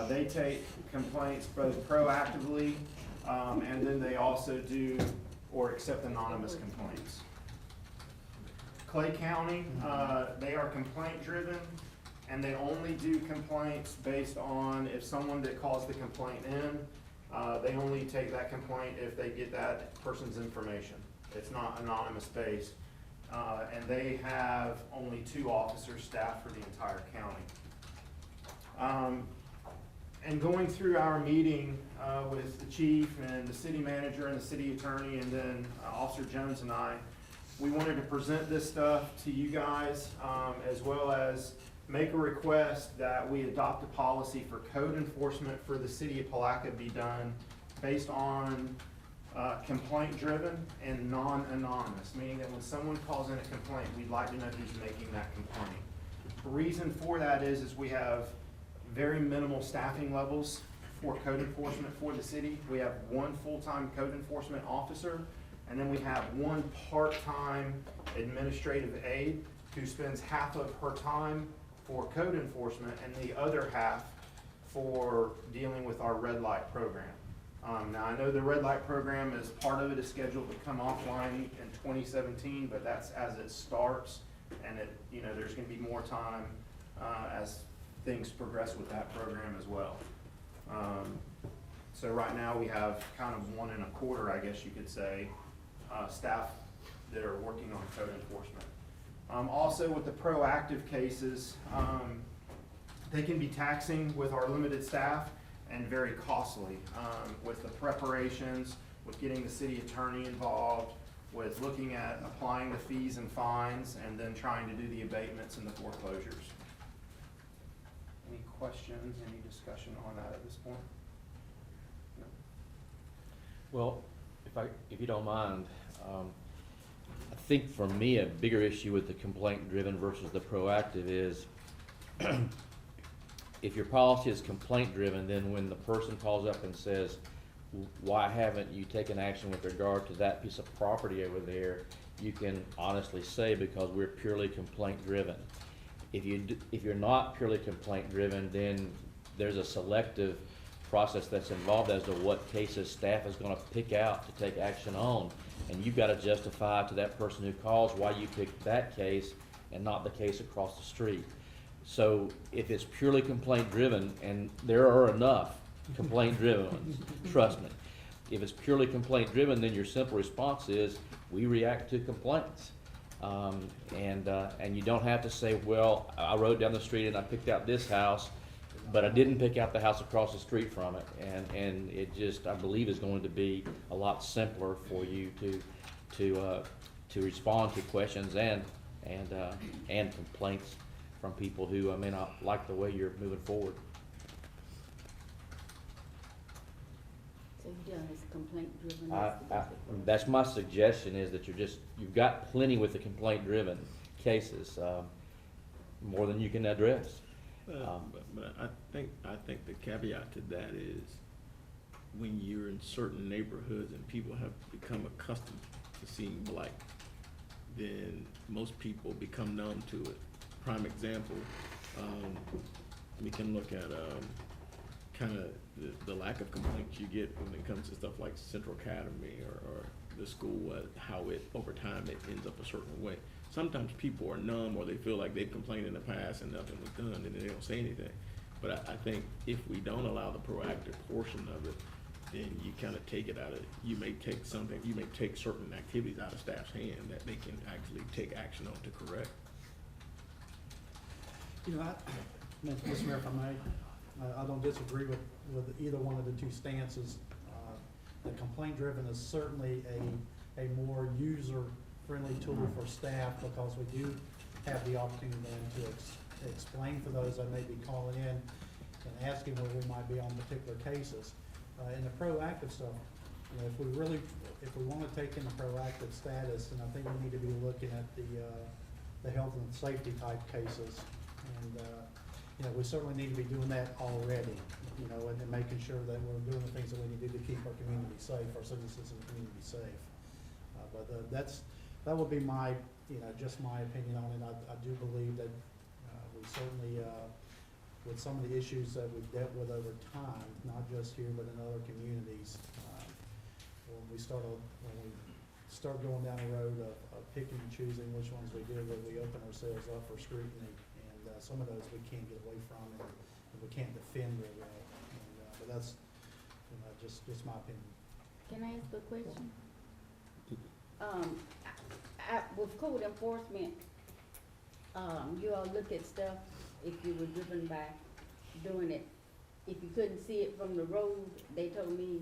They take complaints both proactively, and then they also do or accept anonymous complaints. Clay County, they are complaint driven, and they only do complaints based on if someone that calls the complaint in, they only take that complaint if they get that person's information. It's not anonymous based. And they have only 2 officers staffed for the entire county. And going through our meeting with the chief and the city manager and the city attorney, and then Officer Jones and I, we wanted to present this stuff to you guys, as well as make a request that we adopt a policy for code enforcement for the city of Palaca be done based on complaint driven and non-anonymous, meaning that when someone calls in a complaint, we'd like to know who's making that complaint. The reason for that is we have very minimal staffing levels for code enforcement for the city. We have 1 full-time code enforcement officer, and then we have 1 part-time administrative aide who spends half of her time for code enforcement and the other half for dealing with our red light program. Now, I know the red light program is part of it is scheduled to come offline in 2017, but that's as it starts, and there's going to be more time as things progress with that program as well. So right now we have kind of 1 1/4, I guess you could say, staff that are working on code enforcement. Also with the proactive cases, they can be taxing with our limited staff and very costly, with the preparations, with getting the city attorney involved, with looking at applying the fees and fines, and then trying to do the abatements and the foreclosures. Any questions, any discussion on that at this point? No? Well, if you don't mind, I think for me, a bigger issue with the complaint-driven versus the proactive is if your policy is complaint-driven, then when the person calls up and says, why haven't you taken action with regard to that piece of property over there? You can honestly say, because we're purely complaint driven. If you're not purely complaint driven, then there's a selective process that's involved as to what cases staff is gonna pick out to take action on. And you've gotta justify to that person who calls why you picked that case and not the case across the street. So if it's purely complaint driven, and there are enough complaint driven ones, trust me. If it's purely complaint driven, then your simple response is, we react to complaints. And you don't have to say, well, I rode down the street and I picked out this house, but I didn't pick out the house across the street from it. And it just, I believe, is going to be a lot simpler for you to respond to questions and complaints from people who may not like the way you're moving forward. So you're done, it's complaint driven. That's my suggestion, is that you've got plenty with the complaint-driven cases, more than you can address. But I think the caveat to that is, when you're in certain neighborhoods and people have become accustomed to seeing blight, then most people become numb to it. Prime example, we can look at kind of the lack of complaints you get when it comes to stuff like Central Academy or the school, how it, over time, it ends up a certain way. Sometimes people are numb, or they feel like they've complained in the past and nothing was done, and they don't say anything. But I think if we don't allow the proactive portion of it, then you kind of take it out of, you may take certain activities out of staff's hand that they can actually take action on to correct. You know, Mr. Mayor, if I may, I don't disagree with either one of the two stances. The complaint driven is certainly a more user-friendly tool for staff, because we do have the opportunity then to explain for those that may be calling in and asking where we might be on particular cases. In the proactive stuff, you know, if we want to take in the proactive status, then I think we need to be looking at the health and safety type cases. And, you know, we certainly need to be doing that already, you know, and making sure that we're doing the things that we need to do to keep our community safe, our citizens and the community safe. But that would be my, you know, just my opinion on it. I do believe that we certainly, with some of the issues that we've dealt with over time, not just here but in other communities, when we start going down the road of picking and choosing which ones we do, that we open ourselves up for scrutiny. Some of those we can't get away from, and we can't defend very well. But that's, you know, just my opinion. Can I ask a question? With code enforcement, you all look at stuff if you were driven by doing it. If you couldn't see it from the road, they told me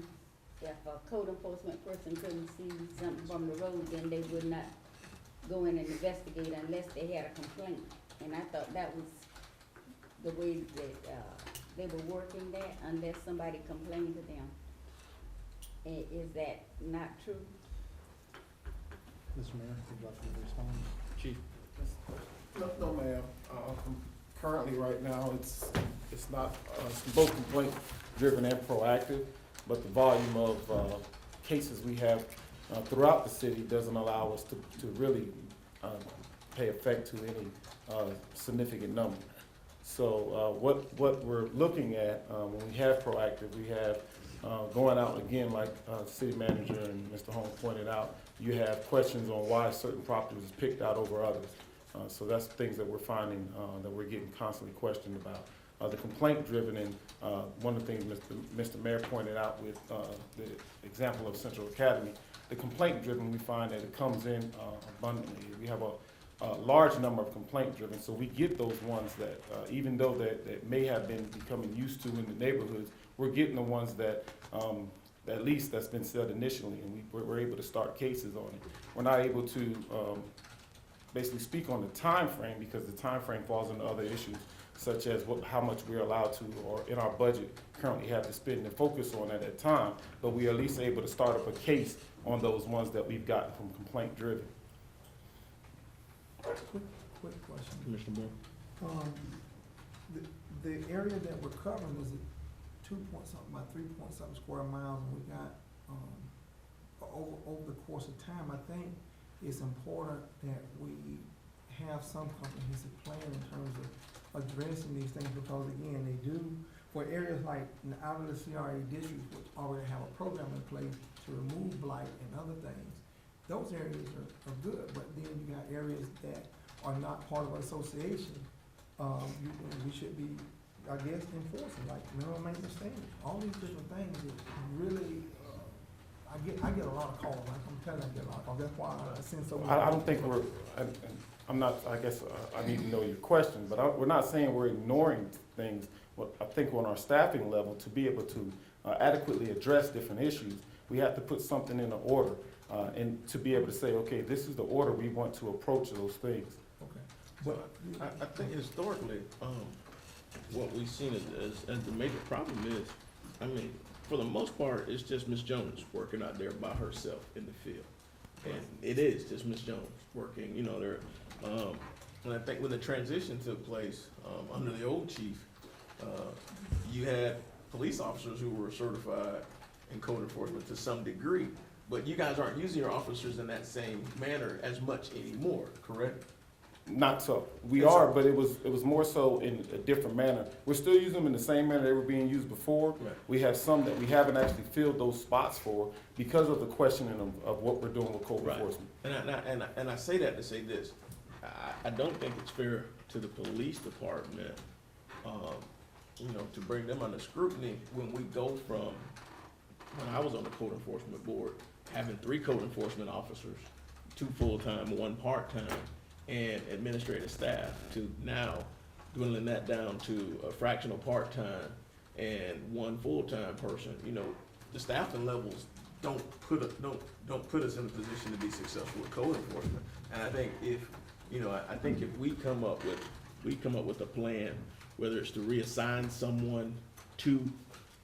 if a code enforcement person couldn't see something from the road, then they would not go in and investigate unless they had a complaint. And I thought that was the way that they were working that, unless somebody complained to them. Is that not true? Mr. Mayor, would you like me to respond? Chief? No, ma'am. Currently, right now, it's not, it's both complaint driven and proactive, but the volume of cases we have throughout the city doesn't allow us to really pay effect to any significant number. So what we're looking at when we have proactive, we have going out again, like City Manager and Mr. Holmes pointed out, you have questions on why certain properties is picked out over others. So that's things that we're finding that we're getting constantly questioned about. The complaint driven, and one of the things Mr. Mayor pointed out with the example of Central Academy, the complaint driven, we find that it comes in abundantly. We have a large number of complaint driven, so we get those ones that even though that may have been becoming used to in the neighborhoods, we're getting the ones that at least that's been said initially, and we're able to start cases on it. We're not able to basically speak on the time frame, because the time frame falls into other issues, such as how much we're allowed to, or in our budget currently have to spend and focus on at that time, but we're at least able to start up a case on those ones that we've gotten from complaint driven. Quick question. Commissioner Moore? The area that we're covering, is it about 3 point something square miles, and we got, over the course of time, I think it's important that we have some comprehensive plan in terms of addressing these things, because again, they do, for areas like out of the CRA districts, which already have a program in place to remove blight and other things, those areas are good, but then you got areas that are not part of an association, we should be, I guess, enforcing, like minimum maintenance standards, all these different things that really, I get a lot of calls, like I'm telling you, I get a lot of calls, that's why I send so many. I don't think I'm not, I guess, I need to know your question, but we're not saying we're ignoring things. Well, I think on our staffing level, to be able to adequately address different issues, we have to put something in the order, and to be able to say, okay, this is the order we want to approach those things. Okay, But I think historically, what we've seen as the major problem is, I mean, for the most part, it's just Ms. Jones working out there by herself in the field. And it is just Ms. Jones working, you know, and I think when the transition took place, under the old chief, you had police officers who were certified in code enforcement to some degree, but you guys aren't using your officers in that same manner as much anymore, correct? Not so. We are, but it was more so in a different manner. We're still using them in the same manner they were being used before. Right. We have some that we haven't actually filled those spots for because of the questioning of what we're doing with code Right. enforcement. And I say that to say this, I don't think it's fair to the police department, you know, to bring them under scrutiny when we go from, when I was on the code enforcement board, having 3 code enforcement officers, 2 full-time, 1 part-time, and administrative staff, to now dwindling that down to a fractional part-time and 1 full-time person. You know, the staffing levels don't put us in a position to be successful with code enforcement. And I think if, you know, I think if we come up with a plan, whether it's to reassign someone to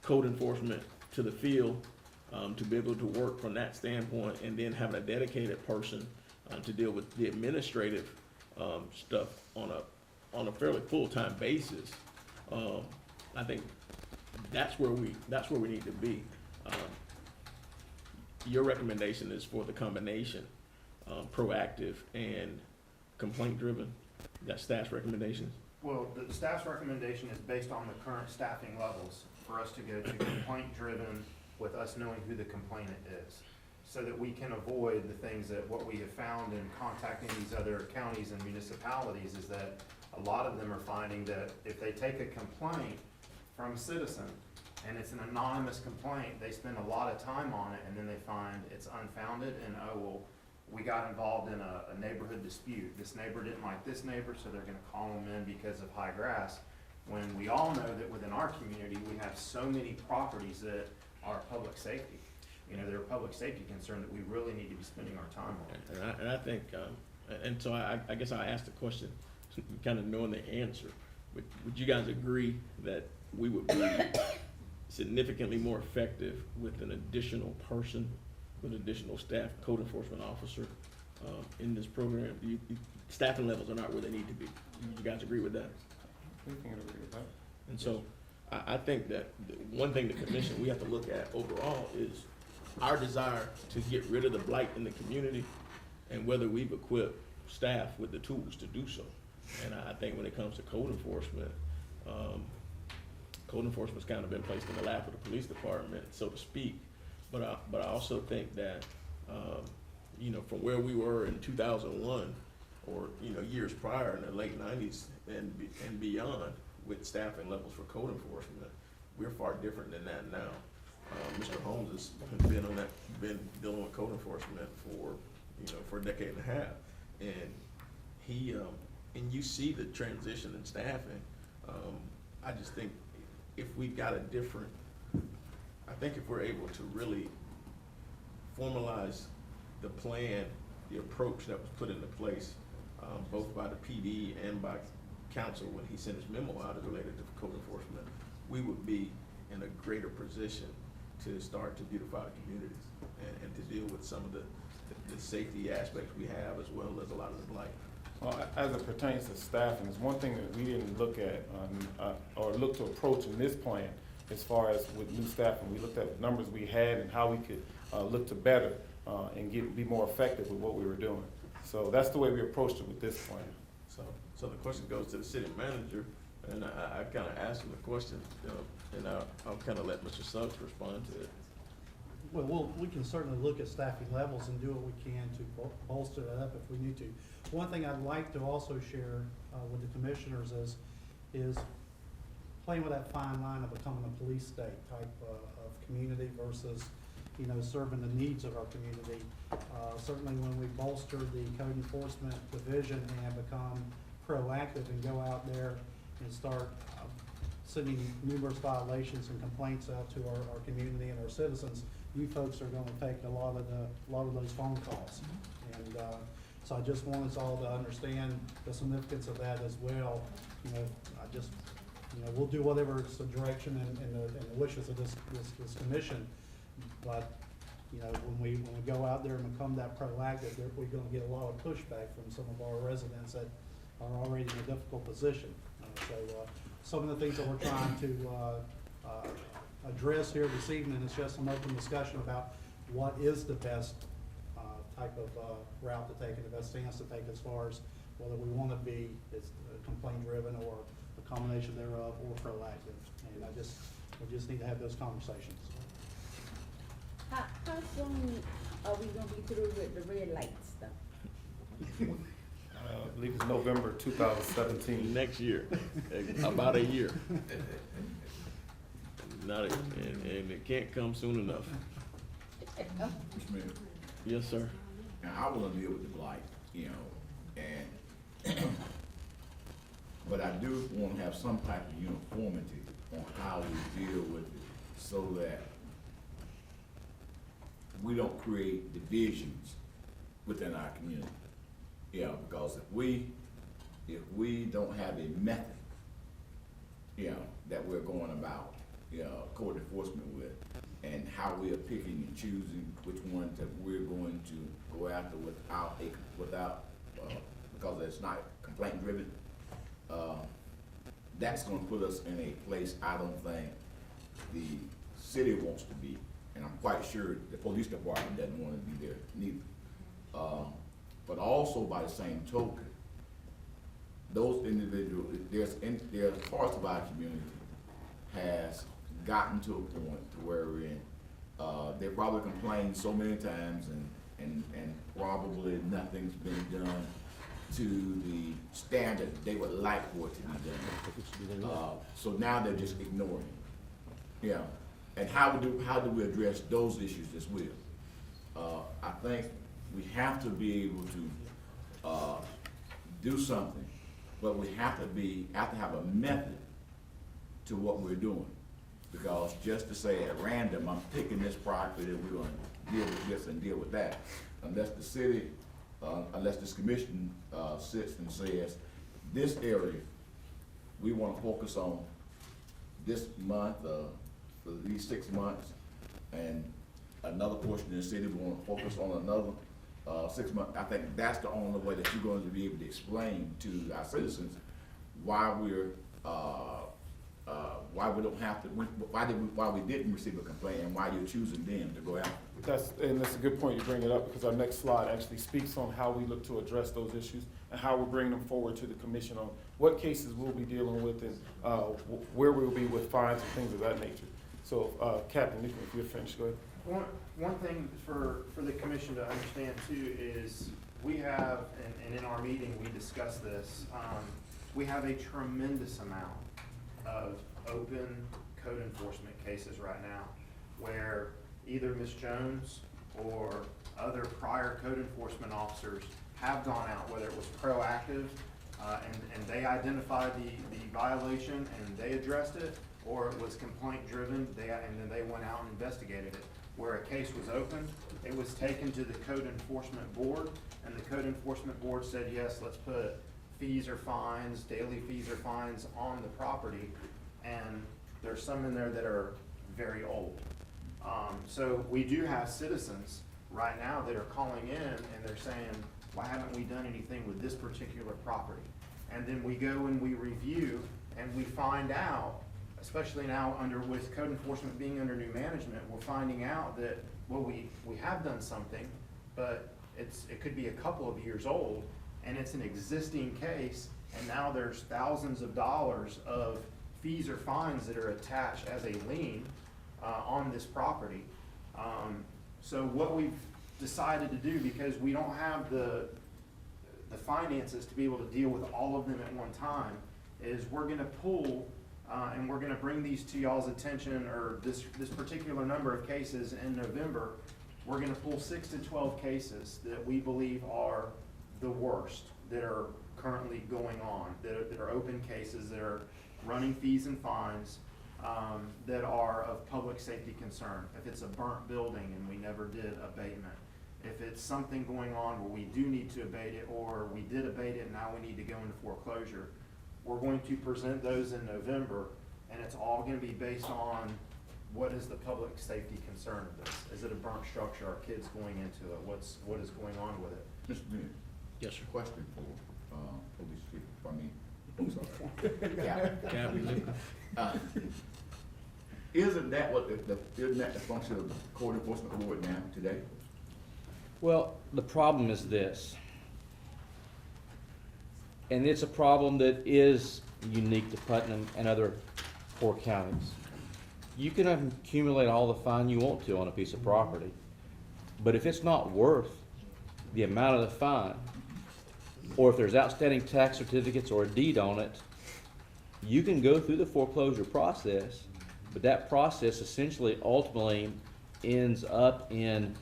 code enforcement to the field, to be able to work from that standpoint, and then having a dedicated person to deal with the administrative stuff on a fairly full-time basis, I think that's where we need to be. Your recommendation is for the combination, proactive and complaint-driven. That's staff's recommendations. Well, the staff's recommendation is based on the current staffing levels for us to go to complaint-driven with us knowing who the complainant is, so that we can avoid the things that what we have found in contacting these other counties and municipalities is that a lot of them are finding that if they take a complaint from a citizen and it's an anonymous complaint, they spend a lot of time on it and then they find it's unfounded and, oh, well, we got involved in a neighborhood dispute. This neighbor didn't like this neighbor, so they're gonna call them in because of high grass. When we all know that within our community, we have so many properties that are public safety. You know, they're a public safety concern that we really need to be spending our time on. And I think, and so I guess I asked the question, kind of knowing the answer. Would you guys agree that we would be significantly more effective with an additional person, with additional staff, code enforcement officer, in this program? Staffing levels are not where they need to be. You guys agree with that? We can agree with that. And so I think that one thing the commission, we have to look at overall is our desire to get rid of the blight in the community and whether we've equipped staff with the tools to do so. And I think when it comes to code enforcement's kind of been placed in the lap of the police department, so to speak. But I also think that, you know, from where we were in 2001 or, you know, years prior in the late 90s and beyond with staffing levels for code enforcement, we're far different than that now. Mr. Holmes has been dealing with code enforcement for, you know, for a decade and a half. And he, and you see the transition in staffing. I just think if we've got a different, I think if we're able to really formalize the plan, the approach that was put into place, both by the PD and by council when he sent his memo out as related to code enforcement, we would be in a greater position to start to beautify the communities and to deal with some of the safety aspects we have, as well as a lot of the blight. Well, as it pertains to staffing, it's one thing that we didn't look at or look to approach in this plan as far as with new staff, and we looked at numbers we had and how we could look to better and be more effective with what we were doing. So that's the way we approached it with this plan. So the question goes to the city manager, and I kind of asked him the question, and I'll kind of let Mr. Suggs respond to it. Well, we can certainly look at staffing levels and do what we can to bolster that up if we need to. One thing I'd like to also share with the commissioners is playing with that fine line of becoming a police state type of community versus, serving the needs of our community. Certainly when we bolster the code enforcement division and become proactive and go out there and start sending numerous violations and complaints out to our community and our citizens, you folks are gonna take a lot of those phone calls. And, so I just want us all to understand the significance of that as well. We'll do whatever is the direction and the wishes of this commission. But, when we go out there and become that proactive, we're gonna get a lot of pushback from some of our residents that are already in a difficult position. Some of the things that we're trying to address here this evening is just some open discussion about what is the best type of route to take and the best stance to take as far as whether we want to be complaint driven or a combination thereof or proactive. And we just need to have those conversations. How soon are we gonna be through with the red light stuff? I believe it's November 2017. Next year, about a year. And it can't come soon enough. Mr. Mayor, Yes, sir. now I wanna deal with the blight, and, but I do wanna have some type of uniformity on how we deal with it, so that we don't create divisions within our community. Because if we don't have a method, that we're going about, code enforcement with, and how we are picking and choosing which ones that we're going to go after because it's not complaint driven, that's gonna put us in a place I don't think the city wants to be, and I'm quite sure the police department doesn't wanna be there neither. But also by the same token, those individuals, there's parts of our community has gotten to a point to wherein they probably complained so many times and probably nothing's been done to the standard they would like for it to be done. So now they're just ignoring it. And how do we address those issues as well? I think we have to be able to do something, but we have to have a method to what we're doing. Because just to say at random, I'm picking this property and we're gonna deal with this and deal with that, unless the city, unless this commission sits and says, this area, we wanna focus on this month, for these 6 months, and another portion of the city, we wanna focus on another 6 months. I think that's the only way that you're going to be able to explain to our citizens why why we didn't receive a complaint and why you're choosing them to go after. That's a good point you bring it up, because our next slide actually speaks on how we look to address those issues and how we're bringing them forward to the commission on what cases we'll be dealing with and where we'll be with fines and things of that nature. So, Captain Newcomb, if you're finished, go ahead. One thing for the commission to understand too is we have, and in our meeting we discussed this, we have a tremendous amount of open code enforcement cases right now where either Ms. Jones or other prior code enforcement officers have gone out, whether it was proactive and they identified the violation and they addressed it, or it was complaint driven, and then they went out and investigated it. Where a case was opened, it was taken to the code enforcement board, and the code enforcement board said, yes, let's put fees or fines, daily fees or fines on the property, and there's some in there that are very old. So we do have citizens right now that are calling in and they're saying, why haven't we done anything with this particular property? And then we go and we review and we find out especially now with code enforcement being under new management, we're finding out that, well, we have done something, but it could be a couple of years old, and it's an existing case, and now there's thousands of dollars of fees or fines that are attached as a lien on this property. So what we've decided to do, because we don't have the finances to be able to deal with all of them at one time, is we're gonna pull and we're gonna bring these to y'all's attention, or this particular number of cases in November. We're gonna pull 6 to 12 cases that we believe are the worst, that are currently going on, that are open cases, that are running fees and fines, that are of public safety concern. If it's a burnt building and we never did abatement, if it's something going on where we do need to abate it, or we did abate it and now we need to go into foreclosure, we're going to present those in November, and it's all gonna be based on what is the public safety concern of this? Is it a burnt structure? Are kids going into it? What is going on with it? Mr. Mayor. Yes, sir. Question for, police chief, isn't that isn't that the function of the code enforcement board now, today? Well, the problem is this, and it's a problem that is unique to Putnam and other poor counties. You can accumulate all the fine you want to on a piece of property, but if it's not worth the amount of the fine, or if there's outstanding tax certificates or a deed on it, you can go through the foreclosure process, but that process essentially ultimately ends up in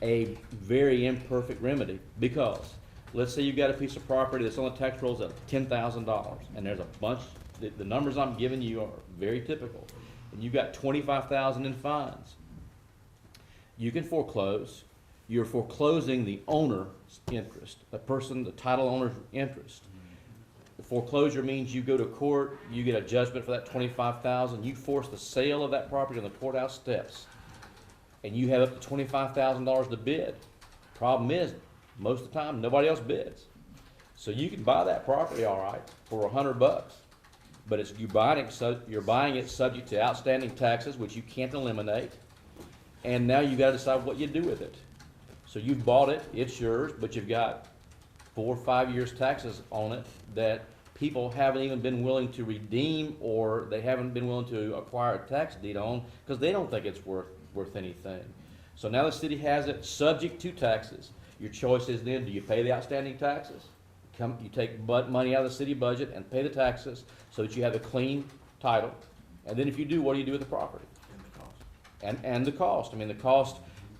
a very imperfect remedy. Because let's say you've got a piece of property that's on the tax rolls at $10,000, and there's a bunch, the numbers I'm giving you are very typical, and you've got $25,000 in fines. You can foreclose. You're foreclosing the owner's interest, the title owner's interest. The foreclosure means you go to court, you get a judgment for that $25,000, you force the sale of that property on the courthouse steps, and you have up to $25,000 to bid. Problem is, most of the time, nobody else bids. So you can buy that property, all right, for $100, but you're buying it subject to outstanding taxes, which you can't eliminate, and now you gotta decide what you do with it. So you've bought it, it's yours, but you've got 4 or 5 years taxes on it that people haven't even been willing to redeem, or they haven't been willing to acquire a tax deed on, because they don't think it's worth anything. So now the city has it subject to taxes. Your choice is then, do you pay the outstanding taxes? You take money out of the city budget and pay the taxes so that you have a clean title. And then if you do, what do you do with the property? And the cost. I mean, the cost,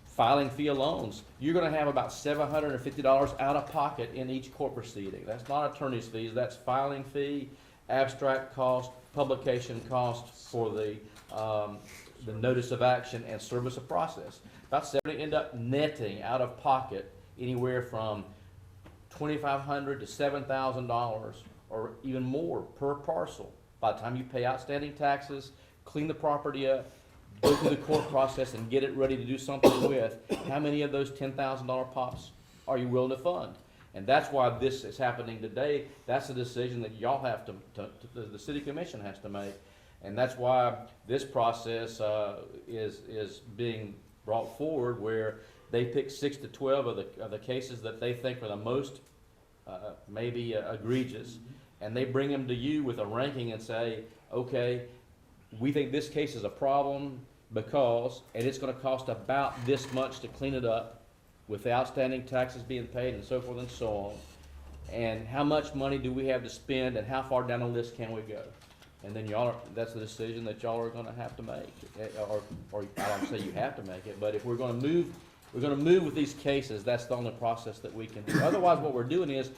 filing fee alone, you're gonna have about $750 out of pocket in each court proceeding. That's not attorney's fees, that's filing fee, abstract cost, publication cost for the notice of action and service of process. About 70 end up netting out of pocket anywhere from $2,500 to $7,000 or even more per parcel. By the time you pay outstanding taxes, clean the property up, go through the court process and get it ready to do something with, how many of those $10,000 pops are you willing to fund? And that's why this is happening today. That's a decision that y'all have the city commission has to make. And that's why this process is being brought forward, where they pick 6 to 12 of the cases that they think are the most maybe egregious, and they bring them to you with a ranking and say, okay, we think this case is a problem because, and it's gonna cost about this much to clean it up with the outstanding taxes being paid and so forth and so on. And how much money do we have to spend, and how far down the list can we go? And then that's the decision that y'all are gonna have to make. Or I don't say you have to make it, but if we're gonna move with these cases, that's the only process that we can do. Otherwise, what we're doing is,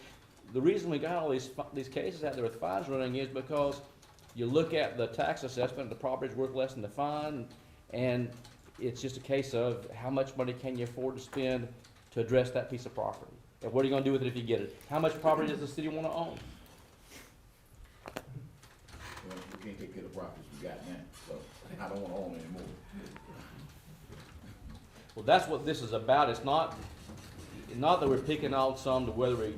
the reason we got all these cases out there with fines running is because you look at the tax assessment, the property's worth less than the fine, and it's just a case of how much money can you afford to spend to address that piece of property? And what are you gonna do with it if you get it? How much property does the city wanna own? Well, we can't take care of the properties we got now, so I don't wanna own anymore. Well, that's what this is about. It's not that we're picking out some to whether we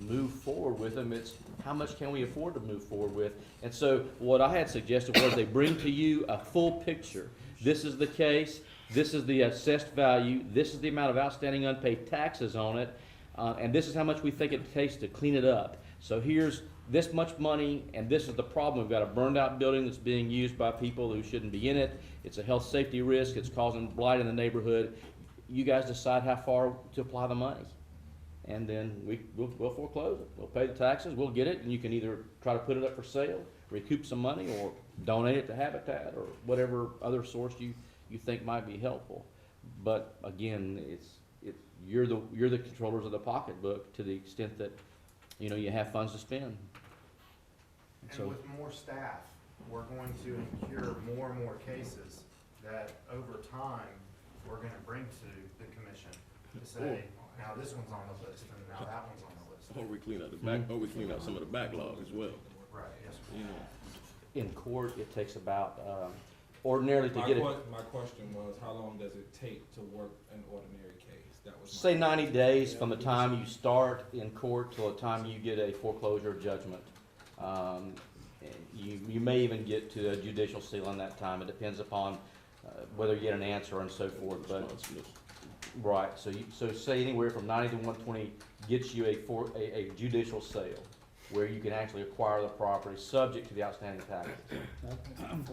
move forward with them. It's how much can we afford to move forward with? And so what I had suggested was they bring to you a full picture. This is the case, this is the assessed value, this is the amount of outstanding unpaid taxes on it, and this is how much we think it takes to clean it up. So here's this much money, and this is the problem. We've got a burned out building that's being used by people who shouldn't be in it. It's a health safety risk, it's causing blight in the neighborhood. You guys decide how far to apply the money. And then we'll foreclose it. We'll pay the taxes, we'll get it, and you can either try to put it up for sale, recoup some money, or donate it to Habitat, or whatever other source you think might be helpful. But again, you're the controllers of the pocketbook to the extent that, you know, you have funds to spend. So, And with more staff, we're going to incur more and more cases that over time, we're gonna bring to the commission to say, now this one's on the list, and now that one's on the list. Or we clean out the back, or we clean out some of the backlog as well, Right, yes, sir. you know. in court, it takes about, ordinarily to My get it, my question was, how long does it take to work an ordinary case? That was my say 90 question. days from the time you start in court till the time you get a foreclosure judgment. You may even get to a judicial seal in that time. It depends upon whether you get an answer and so forth, but, right, so say anywhere from 90 to 120 gets you a judicial sale, where you can actually acquire the property subject to the outstanding taxes.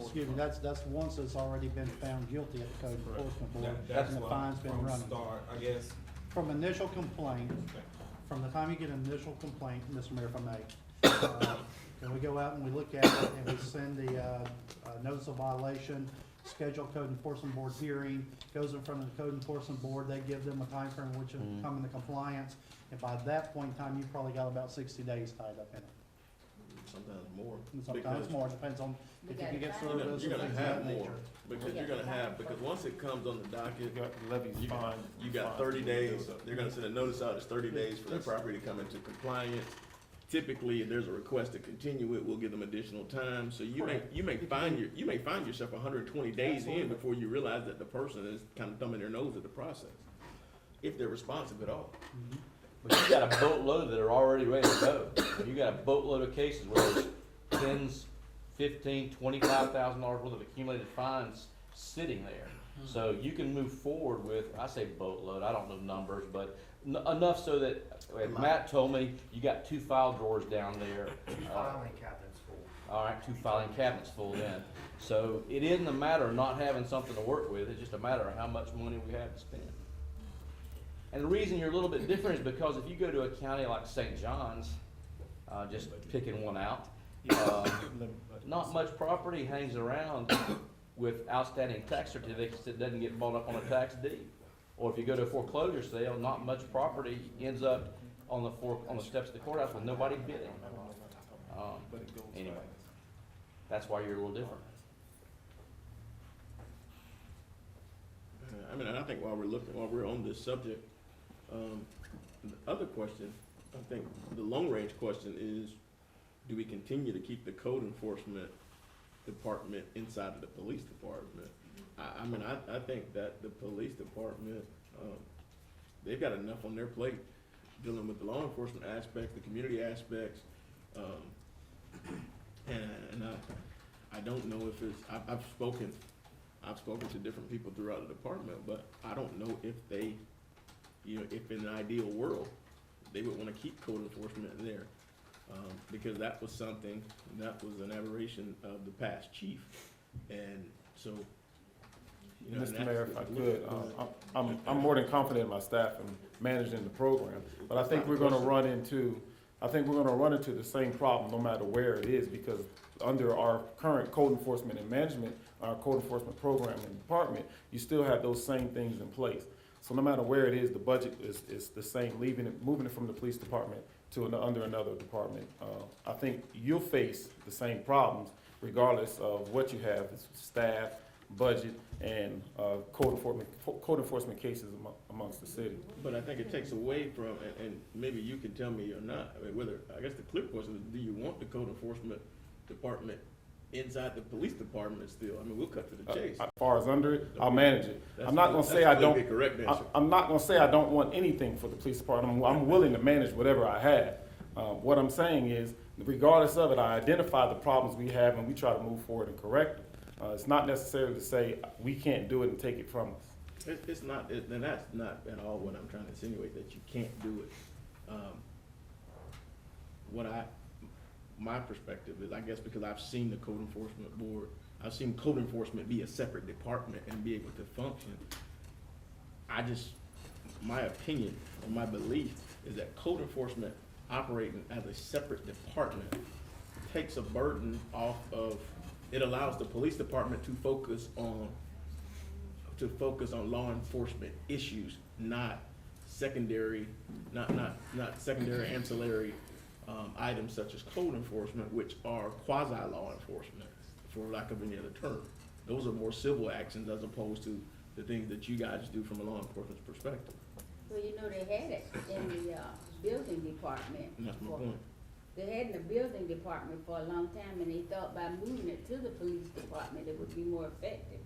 Excuse me, that's once it's already been found guilty at the code enforcement board, That's and the why fine's been from running. start, I guess, From initial complaint, from the time you get an initial complaint, Mr. Mayor, if I may, and we go out and we look at it, and we send the notice of violation, schedule code enforcement board hearing, goes in front of the code enforcement board, they give them a time frame in which it will come into compliance, and by that point in time, you've probably got about 60 days tied up in it. Sometimes more. And sometimes more, depends on if you can get We You're gotta gonna, service you're and gonna things of have that more, nature. because you're gonna have, because once it comes on the docket, You got levies, you fines. you got 30 days, they're gonna send a notice out, it's 30 days for that property to come into compliance. Typically, if there's a request to continue it, we'll give them additional time, so you may find yourself 120 days in before you realize that the person is kind of thumbing their nose at the process, if they're responsive at all. But you got a boatload that are already ready to go. You got a boatload of cases where there's tens, $15,000, $25,000 worth of accumulated fines sitting there. So you can move forward with, I say boatload, I don't know numbers, but enough so that, as Matt told me, you got 2 file drawers down there. Filing cabinets full. All right, 2 filing cabinets full then. So it isn't a matter of not having something to work with, it's just a matter of how much money we have to spend. And the reason you're a little bit different is because if you go to a county like St. John's, just picking one out, not much property hangs around with outstanding tax certificates that doesn't get bought up on a tax deed. Or if you go to a foreclosure sale, not much property ends up on the steps of the courthouse with nobody bidding. Anyway, that's why you're a little different. I mean, and I think while we're on this subject, the other question, I think the long-range question is, do we continue to keep the code enforcement department inside of the police department? I mean, I think that the police department, they've got enough on their plate dealing with the law enforcement aspects, the community aspects, and I don't know if it's, I've spoken to different people throughout the department, but I don't know if they, you know, if in an ideal world, they would wanna keep code enforcement there. Because that was something, that was an aberration of the past chief, and so, you know. and Mr. that's Mayor, if I what could, we're looking I'm more than confident in my staff in managing the program, but I think we're gonna run into the same problem no matter where it is, because under our current code enforcement and management, our code enforcement program and department, you still have those same things in place. So no matter where it is, the budget is the same, moving it from the police department to under another department. I think you'll face the same problems regardless of what you have, it's staff, budget, and code enforcement cases amongst the city. But I think it takes away from, and maybe you can tell me or not, I mean, whether, I guess the clear question is, do you want the code enforcement department inside the police department still? I mean, we'll cut to the chase. As far as under it, I'll manage it. That's- I'm not gonna say that's I probably don't, the correct answer. I'm not gonna say I don't want anything for the police department. I'm willing to manage whatever I have. What I'm saying is, regardless of it, I identify the problems we have and we try to move forward and correct them. It's not necessarily to say we can't do it and take it from us. It's not, and that's not at all what I'm trying to insinuate, that you can't do it. My perspective is, I guess because I've seen the code enforcement board, I've seen code enforcement be a separate department and be able to function. My opinion and my belief is that code enforcement operating as a separate department takes a burden off of, it allows the police department to focus on law enforcement issues, not secondary ancillary items such as code enforcement, which are quasi-law enforcement, for lack of any other term. Those are more civil actions as opposed to the things that you guys do from a law enforcement perspective. Well, you know, they had it in the, building department. And that's my for- point. They had in the building department for a long time, and they thought by moving it to the police department, it would be more effective.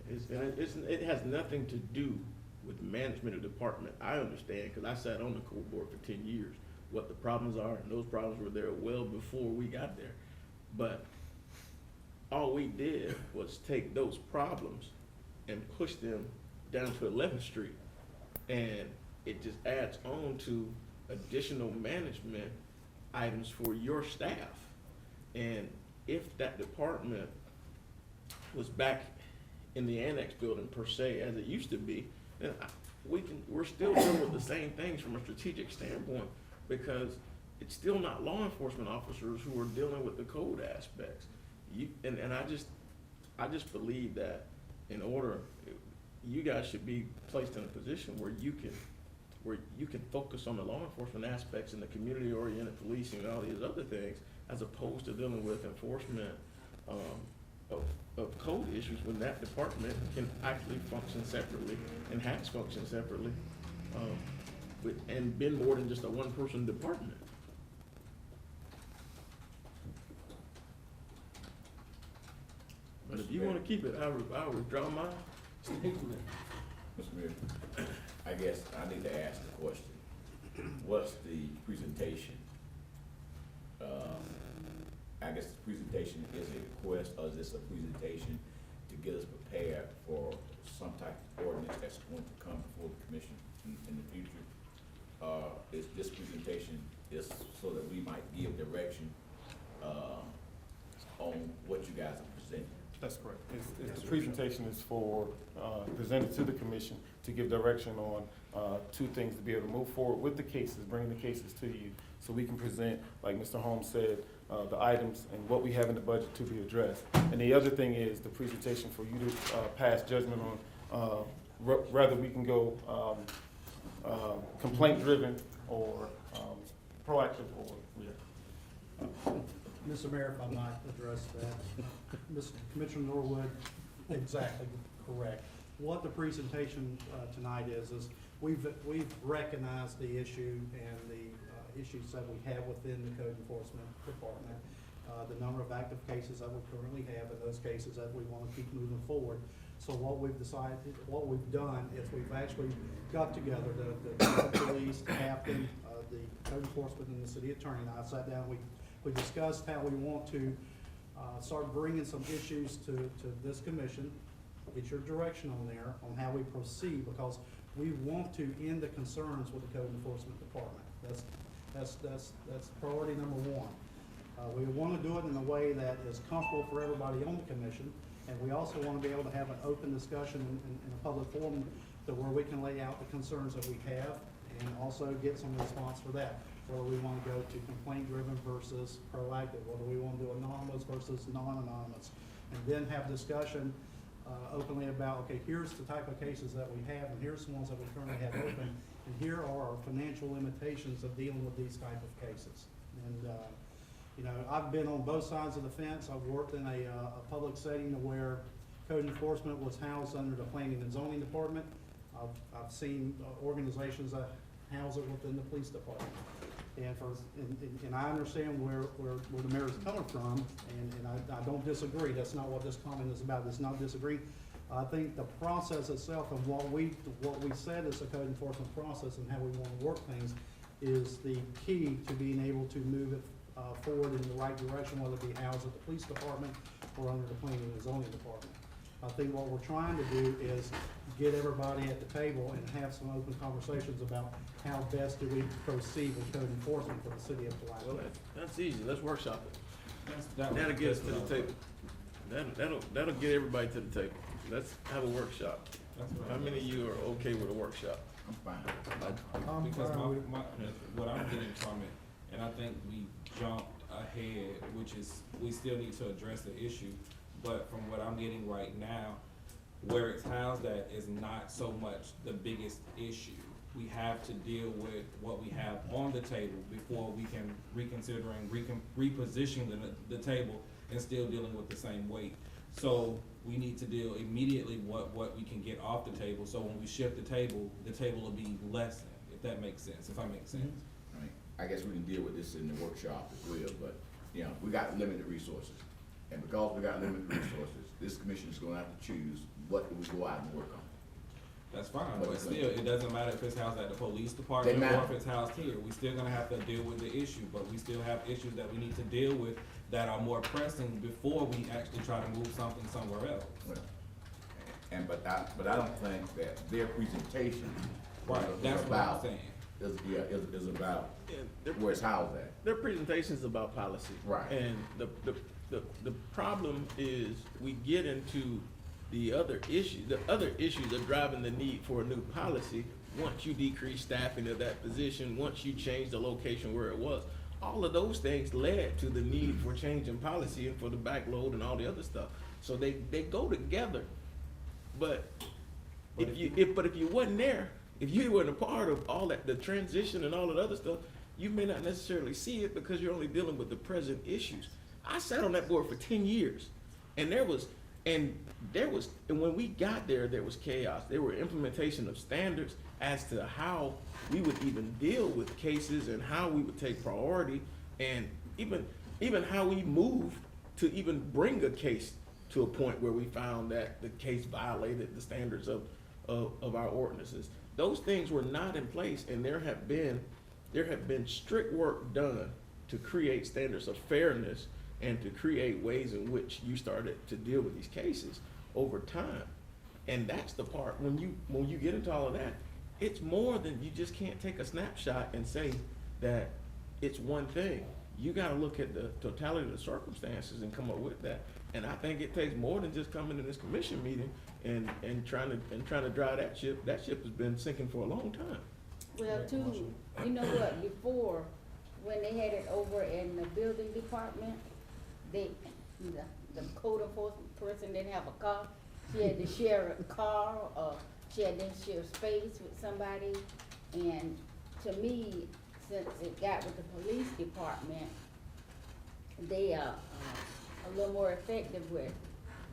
It has nothing to do with management of department. I understand, because I sat on the code board for 10 years, what the problems are, and those problems were there well before we got there. But all we did was take those problems and push them down to 11th Street. And it just adds on to additional management items for your staff. And if that department was back in the annex building per se, as it used to be, then we're still dealing with the same things from a strategic standpoint, because it's still not law enforcement officers who are dealing with the code aspects. I just believe that you guys should be placed in a position where you can focus on the law enforcement aspects and the community-oriented policing and all these other things, as opposed to dealing with enforcement of code issues, when that department can actually function separately and has functioned separately, and been more than just a one-person department. But if you wanna keep it, I'll withdraw mine. Mr. Mayor, I guess I need to ask the question. What's the presentation? I guess the presentation is a request, or is this a presentation to get us prepared for some type of ordinance that's going to come before the commission in the future? Is this presentation is so that we might give direction on what you guys are presenting? That's correct. The presentation is for, presented to the commission to give direction on two things: to be able to move forward with the cases, bring the cases to you, so we can present, like Mr. Holmes said, the items and what we have in the budget to be addressed. And the other thing is the presentation for you to pass judgment on, whether we can go complaint-driven or proactive, or, yeah. Mr. Mayor, if I might address that. Mr. Commissioner Norwood, exactly correct. What the presentation tonight is we've recognized the issue and the issues that we have within the code enforcement department, the number of active cases that we currently have, and those cases that we want to keep moving forward. So what we've done is we've actually got together the police, the captain, the code enforcement, and the city attorney, and I sat down, we discussed how we want to start bringing some issues to this commission, get your direction on there, on how we proceed, because we want to end the concerns with the code enforcement department. That's priority number one. We want to do it in a way that is comfortable for everybody on the commission, and we also want to be able to have an open discussion in a public forum to where we can lay out the concerns that we have and also get some response for that. Whether we want to go to complaint-driven versus proactive, whether we want to do anonymous versus non-anonymous, and then have discussion openly about, okay, here's the type of cases that we have, and here's the ones that we currently have open, and here are our financial limitations of dealing with these type of cases. And you know, I've been on both sides of the fence. I've worked in a public setting where code enforcement was housed under the planning and zoning department. I've seen organizations that house it within the police department. And I understand where the mayor's coming from, and I don't disagree. That's not what this comment is about. It's not disagreeing. I think the process itself and what we said is the code enforcement process and how we want to work things is the key to being able to move it forward in the right direction, whether it be housed at the police department or under the planning and zoning department. I think what we're trying to do is get everybody at the table and have some open conversations about how best do we proceed with code enforcement for the city of Well, Palatka. that's easy, let's workshop it. That was- That'll get us to the table. That'll get everybody to the table. Let's have a workshop. How many of you are okay with a workshop? I'm fine. Because what I'm getting from it, and I think we jumped ahead, which is, we still need to address the issue, but from what I'm getting right now, where it's housed at is not so much the biggest issue. We have to deal with what we have on the table before we can reconsider and reposition the table and still dealing with the same weight. So we need to deal immediately what we can get off the table, so when we shift the table will be lessened, if that makes sense, if I make sense. I mean, I guess we can deal with this in the workshop as well, but, you know, we got limited resources. And because we got limited resources, this commission is gonna have to choose what do we go out and work on. That's fine, What but is still, it doesn't matter if it's housed at the police department They or matter. if it's housed here. We still gonna have to deal with the issue, but we still have issues that we need to deal with that are more pressing before we actually try to move something somewhere else. Well, and, but I don't think that their presentation Right, is that's what I'm about, saying. is about Yeah, where it's housed at. their presentation's about policy. Right. And the problem is we get into the other issue. The other issues are driving the need for a new policy. Once you decrease staffing of that position, once you change the location where it was, all of those things led to the need for changing policy and for the backload and all the other stuff. So they go together. But if you wasn't there, if you weren't a part of all that, the transition and all of the other stuff, you may not necessarily see it because you're only dealing with the present issues. I sat on that board for 10 years, and when we got there, there was chaos. There were implementation of standards as to how we would even deal with cases and how we would take priority, and even how we moved to even bring a case to a point where we found that the case violated the standards of our ordinances. Those things were not in place, and there have been strict work done to create standards of fairness and to create ways in which you started to deal with these cases over time. And that's the part, when you get into all of that, it's more than, you just can't take a snapshot and say that it's one thing. You gotta look at the totality of the circumstances and come up with that. And I think it takes more than just coming to this commission meeting and trying to drive that ship. That ship has been sinking for a long time. Well, too, you know what, before, when they had it over in the building department, the code enforcement person didn't have a car. She had to share a car, or she had to share space with somebody. And to me, since it got with the police department, they are a little more effective with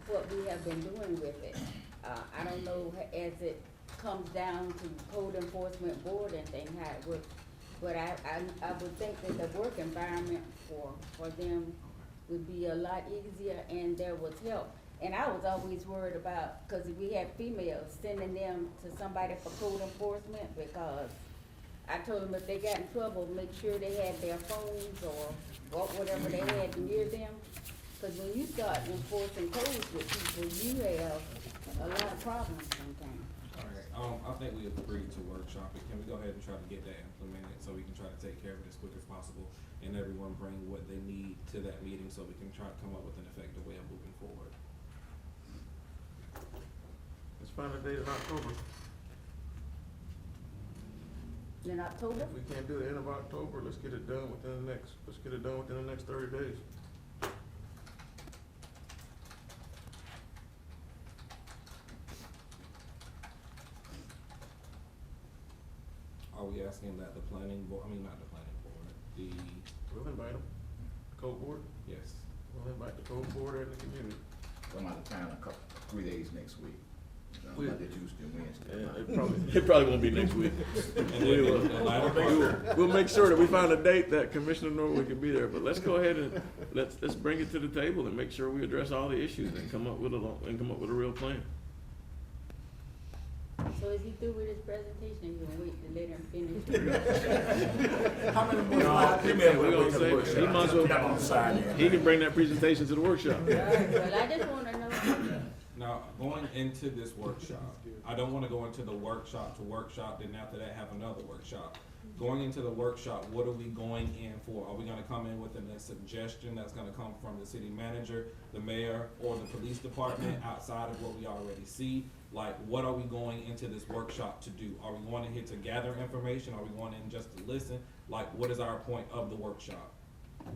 what we have been doing with it. I don't know as it comes down to code enforcement board and thing, how it works, but I would think that the work environment for them would be a lot easier, and there was help. And I was always worried about, cause we had females, sending them to somebody for code enforcement, because I told them if they got in trouble, make sure they had their phones or whatever they had near them. Cause when you start enforcing codes with people, you have a lot of problems sometimes. Alright, I think we agreed to workshop it. Can we go ahead and try to get that implemented so we can try to take care of it as quick as possible, and everyone bring what they need to that meeting so we can try to come up with an effective way of moving forward? Let's find a date in October. In October? If we can't do the end of October, let's get it done within the next 30 days. Are we asking that the planning board, not the planning board, We'll invite them. Code board, yes. we'll invite the code board and the community. I'm out of town 3 days next week. We- Monday, Tuesday, and Wednesday. It probably won't be next week. And then the latter part, We'll make sure that we find a date that Commissioner Norwood can be there, but let's go ahead and let's bring it to the table and make sure we address all the issues and come up with a real plan. So is he through with his presentation, you gonna wait to let him finish? How many more No, slides? we may We gonna say, workshop. he might as well- Put that on the side there. He can bring that presentation to the workshop. Well, I just wanna know. Now, going into this workshop, I don't wanna go into the workshop to workshop, then after that have another workshop. Going into the workshop, what are we going in for? Are we gonna come in with a suggestion that's gonna come from the city manager, the mayor, or the police department outside of what we already see? Like, what are we going into this workshop to do? Are we going in here to gather information? Are we going in just to listen? Like, what is our point of the workshop? I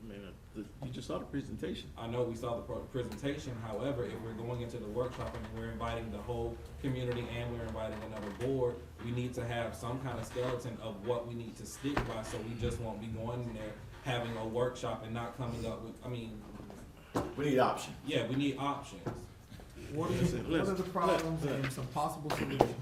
mean, you just saw the presentation. I know we saw the presentation, however, if we're going into the workshop and we're inviting the whole community and we're inviting another board, we need to have some kind of skeleton of what we need to stick by, so we just won't be going in there having a workshop and not coming up with, I mean, We need options. yeah, we need options. What are the problems and some possible solutions?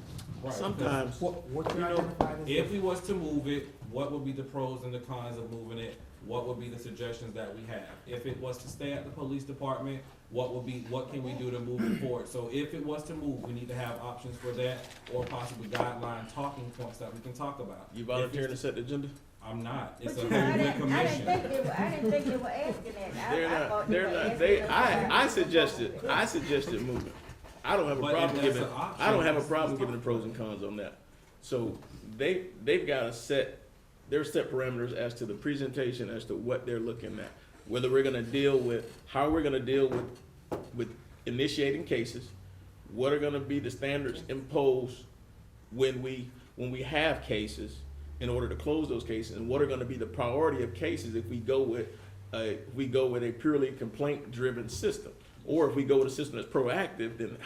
Right. Sometimes, What you You know, identified as. If we was to move it, what would be the pros and the cons of moving it? What would be the suggestions that we have? If it was to stay at the police department, what can we do to move it forward? So if it was to move, we need to have options for that, or possibly guideline talking points that we can talk about. you volunteering to set the agenda? I'm not, it's But a you know, whole I new didn't commission. think they were asking that. They're I not, thought they're were not, asking they, us I about- suggested moving. I don't have a But if problem that's giving, an option, I don't have a let's problem talk giving the pros and cons on that. So they've got to set, their set parameters as to the presentation, as to what they're looking at. Whether we're gonna deal with, how we're gonna deal with initiating cases, what are gonna be the standards imposed when we have cases in order to close those cases, and what are gonna be the priority of cases if we go with a purely complaint-driven system, or if we go with a system that's proactive, then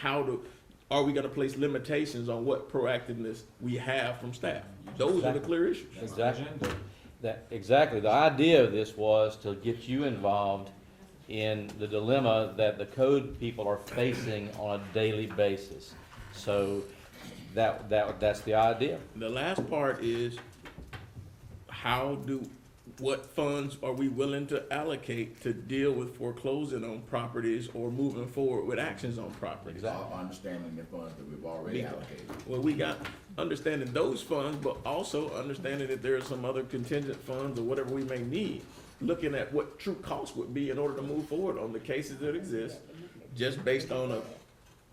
are we gonna place limitations on what proactiveness we have from staff? Those are the clear issues. That's our Exactly. agenda. Exactly. The idea of this was to get you involved in the dilemma that the code people are facing on a daily basis. So that's the idea. The last part is, what funds are we willing to allocate to deal with foreclosing on properties or moving forward with actions on properties? Exactly. Understanding the funds that we've already allocated. Well, we got understanding those funds, but also understanding that there are some other contingent funds or whatever we may need. Looking at what true cost would be in order to move forward on the cases that exist, just based on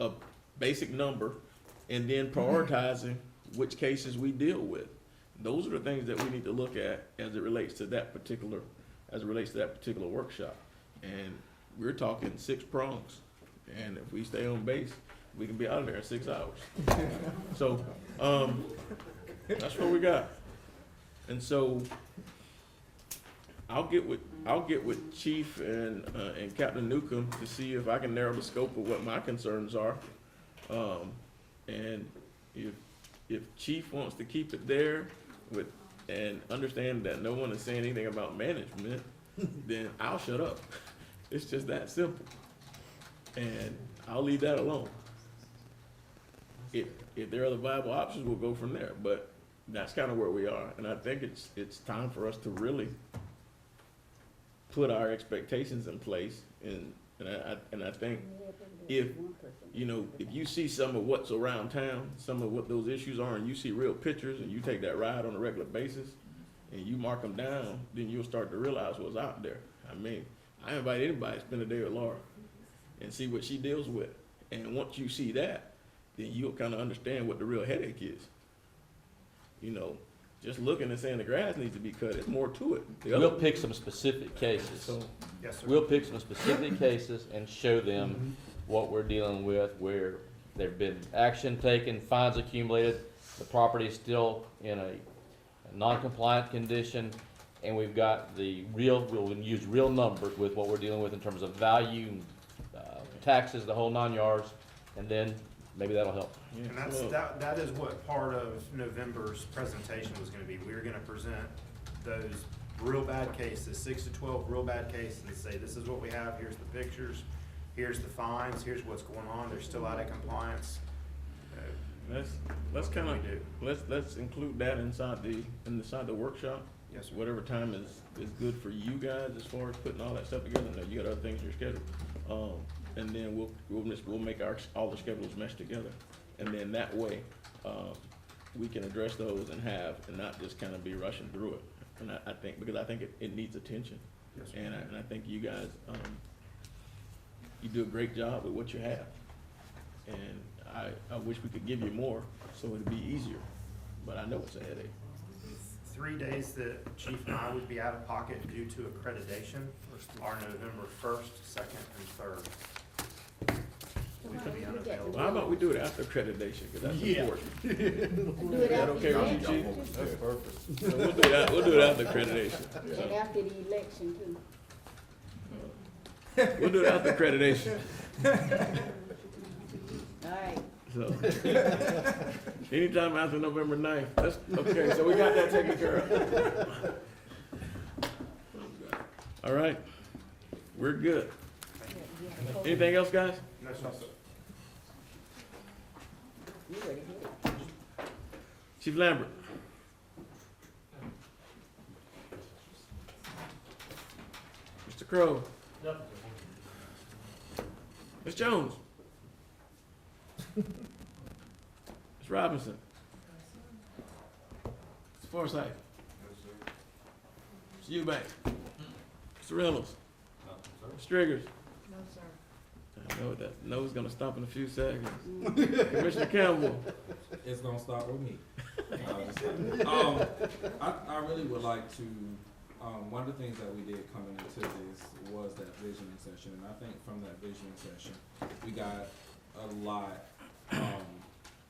a basic number, and then prioritizing which cases we deal with. Those are the things that we need to look at as it relates to that particular workshop. And we're talking 6 prongs. And if we stay on base, we can be out of there in 6 hours. So, that's what we got. And so, I'll get with Chief and Captain Newcomb to see if I can narrow the scope of what my concerns are. And if Chief wants to keep it there and understand that no one is saying anything about management, then I'll shut up. It's just that simple. And I'll leave that alone. If there are other viable options, we'll go from there. But that's kind of where we are. And I think it's time for us to really put our expectations in place. And I think if you see some of what's around town, some of what those issues are, and you see real pictures, and you take that ride on a regular basis, and you mark them down, then you'll start to realize what's out there. I mean, I invite anybody to spend a day with Laura and see what she deals with. And once you see that, then you'll kind of understand what the real headache is. Just looking and saying the grass needs to be cut, there's more to it. We'll pick some specific cases. So, Yes, sir. We'll pick some specific cases and show them what we're dealing with, where there've been action taken, fines accumulated, the property is still in a non-compliant condition, and we've got we'll use real numbers with what we're dealing with in terms of value, taxes, the whole 9 yards, and then maybe that'll help. yeah, And that's, well, that is what part of November's presentation was gonna be. We were gonna present those real bad cases, 6 to 12 real bad cases, and say, this is what we have, here's the pictures, here's the fines, here's what's going on, they're still out of compliance. let's What kind can of, we do? let's include that inside the workshop. Yes, sir. Whatever time is good for you guys as far as putting all that stuff together. Now, you got other things in your schedule. And then we'll make all the schedules mesh together. And then that way, we can address those and not just kind of be rushing through it. And I think, because I think it needs attention. Yes, sir. And I think you guys, you do a great job with what you have. And I wish we could give you more, so it'd be easier, but I know it's a headache. 3 days that Chief and I would be out of pocket due to accreditation are November 1st, 2nd, and 3rd. We could be unavailable. Well, how about we do it after accreditation, because that's Yeah. important. Do it Is that after okay the with you, election, Chief? too. That's perfect. So we'll do it after accreditation. And after the election too. We'll do it after accreditation. All right. So, anytime after November 9th, that's, okay, so we got that taken care of. All right, we're good. Anything else, guys? No, sir. You ready to hit it? Chief Lambert? Mr. Crowe? Ms. Jones? Ms. Robinson? Mr. Forsythe? Mr. Eubank? Mr. Reynolds? Mr. Triggers? No, sir. I know that no's gonna stop in a few seconds. Commissioner Campbell? It's gonna start with me. I really would like to, one of the things that we did coming into this was that visioning session, and I think from that visioning session, we got a lot,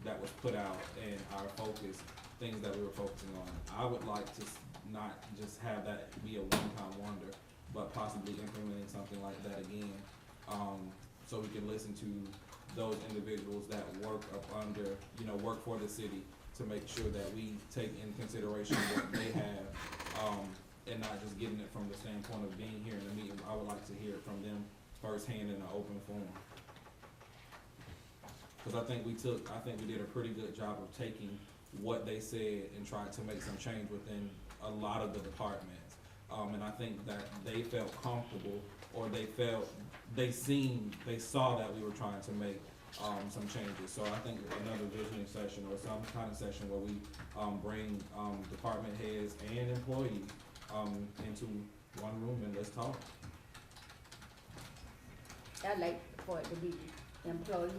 that was put out and our focus, things that we were focusing on. I would like to not just have that be a one-time wonder, but possibly implementing something like that again, so we can listen to those individuals that work up under, work for the city, to make sure that we take in consideration what they have, and not just getting it from the standpoint of being here in the meeting. I would like to hear it from them firsthand in an open forum. Because I think we did a pretty good job of taking what they said and tried to make some change within a lot of the departments. And I think that they felt comfortable, or they saw that we were trying to make some changes. So I think another visioning session or some kind of session where we bring department heads and employees into one room and let's talk. I'd like for it to be employees,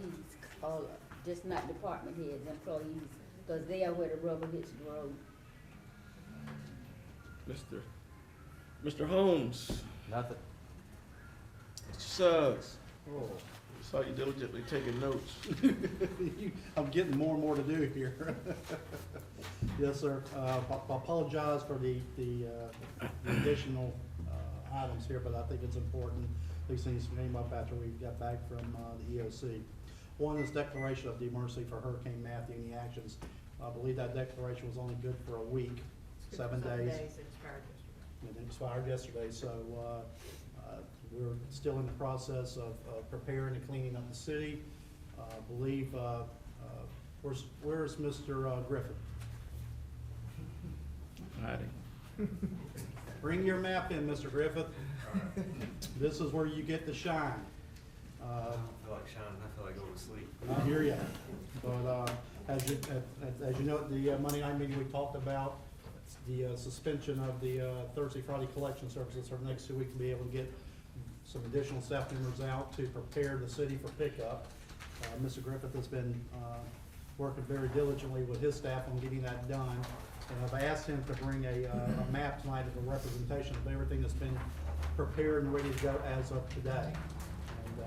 all, just not department heads, employees, because they are where the rubber hits the road. Mr. Holmes? Nothing. Mr. Suggs? Oh, saw you diligently taking notes. I'm getting more and more to do here. Yes, sir. I apologize for the additional items here, but I think it's important. These things came up after we got back from the EOC. One is declaration of the emergency for Hurricane Matthew and the actions. I believe that declaration was only good for a week, 7 days. It expired yesterday. It expired yesterday, so we're still in the process of preparing and cleaning up the city. Believe, where's Mr. Griffin? Hiding. Bring your map in, Mr. Griffith. This is where you get to shine. I don't feel like shining, I feel like going to sleep. I hear ya. But as you know, at the Monday night meeting, we talked about the suspension of the Thursday, Friday collection services for the next 2 weeks to be able to get some additional staff members out to prepare the city for pickup. Mr. Griffith has been working very diligently with his staff on getting that done. And I've asked him to bring a map tonight of a representation of everything that's been prepared and ready to go as of today. And,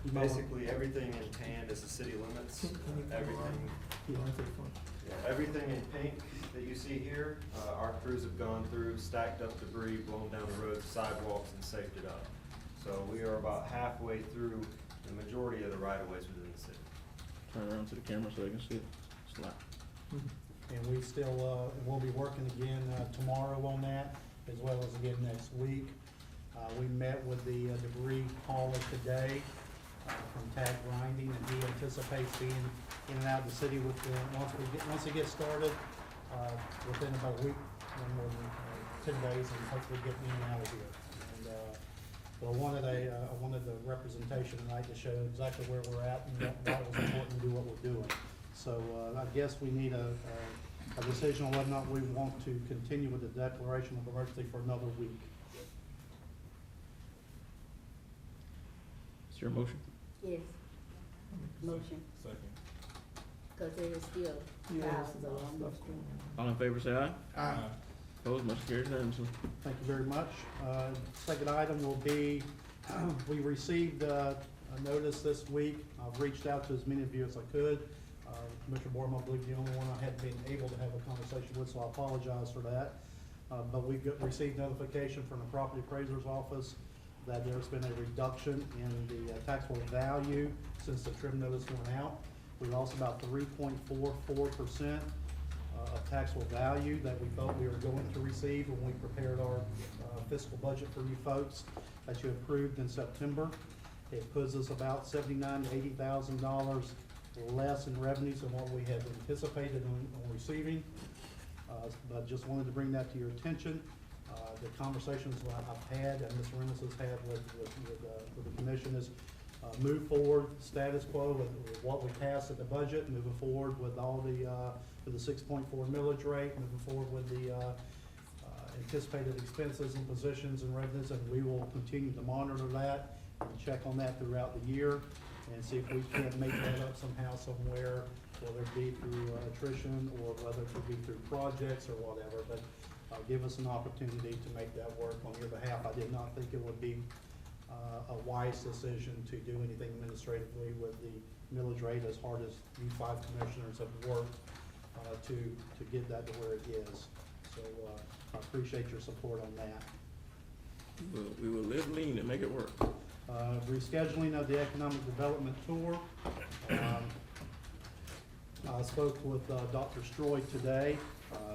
you might want- Basically, everything in tan is the city limits, everything. You want to take the phone? Yeah, everything in pink that you see here, our crews have gone through, stacked up debris, blown down the roads, sidewalks, and safed it up. So we are about halfway through the majority of the right-of-ways within the city. Turn around to the camera so they can see it. Slide. And we still, we'll be working again tomorrow on that, as well as again next week. We met with the debris hauler today from Tag Grinding, and he anticipates being in and out of the city within, once it gets started, within about a week, no more than 10 days, and hopefully get in and out of here. And But I wanted the representation tonight to show exactly where we're at and why it was important to do what we're doing. So, I guess we need a decision on whether or not we want to continue with the declaration of emergency for another week. Is there a motion? Yes. Motion, Second. cause there is still Yes, thousands of them. All in favor, say aye. Aye. Opposed, motion carries unanimously. Thank you very much. Second item will be, we received a notice this week. I've reached out to as many of you as I could. Commissioner Borman, I believe the only one I hadn't been able to have a conversation with, so I apologize for that. But we've received notification from the property appraiser's office that there's been a reduction in the taxable value since the trim notice went out. We lost about 3.44% of taxable value that we thought we were going to receive when we prepared our fiscal budget for you folks that you approved in September. It puts us about $79,000 to $80,000 less in revenues than what we had anticipated on receiving. But just wanted to bring that to your attention. The conversations I've had and Mr. Reynolds has had with the commission is move forward status quo with what we passed at the budget, moving forward with all the, with the 6.4 millage rate, moving forward with the anticipated expenses and positions and revenues, and we will continue to monitor that and check on that throughout the year and see if we can't make that up somehow, somewhere, whether it be through attrition or whether it be through projects or whatever. But give us an opportunity to make that work on your behalf. I did not think it would be a wise decision to do anything administratively with the millage rate, as hard as you five commissioners have worked to get that to where it is. So I appreciate your support on that. We will live lean and make it work. Rescheduling of the economic development tour. I spoke with Dr. Stroy today.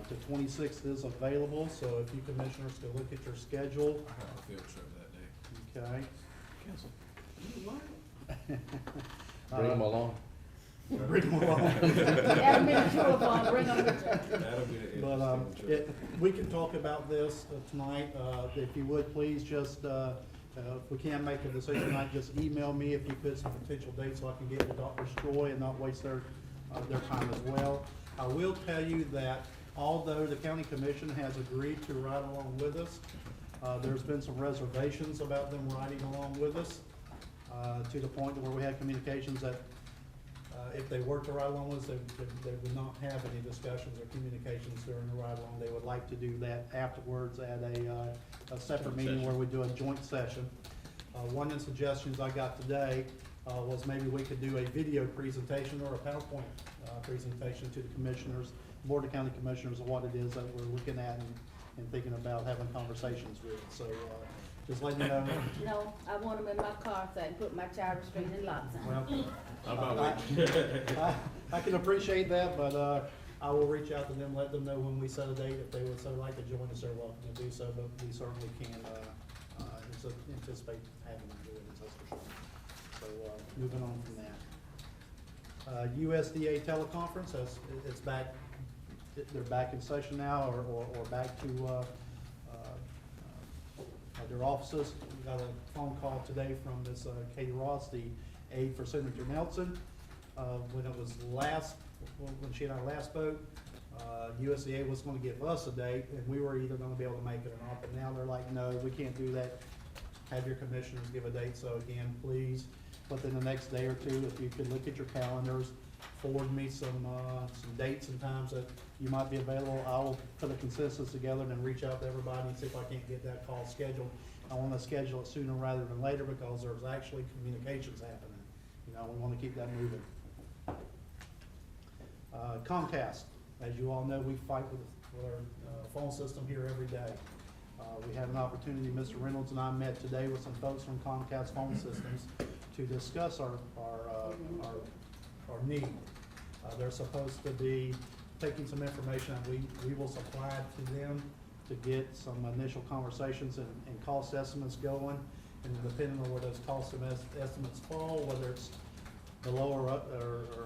The 26th is available, so if you commissioners could look at your schedule. I have a field trip that day. Okay. Cancel. Bring them along. Bring them along. Have a minute tour fund, bring them with you. That'll be the But interesting trip. we can talk about this tonight. If you would, please just, if we can't make a decision tonight, just email me if you could some potential dates so I can get to Dr. Stroy and not waste their time as well. I will tell you that although the county commission has agreed to ride along with us, there's been some reservations about them riding along with us, to the point where we had communications that if they were to ride along with us, they would not have any discussions or communications during the ride along. They would like to do that afterwards at a separate meeting where we do a joint session. One of the suggestions I got today was maybe we could do a video presentation or a PowerPoint presentation to the commissioners, Board of County Commissioners, of what it is that we're looking at and thinking about having conversations with. So just letting you know. No, I want them in my car so I can put my child restraint and locks on. Well, How about we? I can appreciate that, but I will reach out to them, let them know when we set a date. If they would so like to join us, they're welcome to do so, but we certainly can anticipate having them do it, that's for sure. So moving on from that. USDA teleconference, it's back, they're back in session now or back to their offices. We got a phone call today from Ms. Katie Ross, the aide for Senator Nelson. When it was when she and I last spoke, USDA was gonna give us a date, and we were either gonna be able to make it or not, but now they're like, no, we can't do that. Have your commissioners give a date, so again, please, within the next day or two, if you could look at your calendars, forward me some dates and times that you might be available. I'll put a consensus together and then reach out to everybody and see if I can't get that call scheduled. I wanna schedule it sooner rather than later because there's actually communications happening. You know, we wanna keep that moving. Comcast, as you all know, we fight with our phone system here every day. We had an opportunity, Mr. Reynolds and I met today with some folks from Comcast Phone Systems to discuss our need. They're supposed to be taking some information that we will supply to them to get some initial conversations and cost estimates going. And depending on where those cost estimates fall, whether it's below or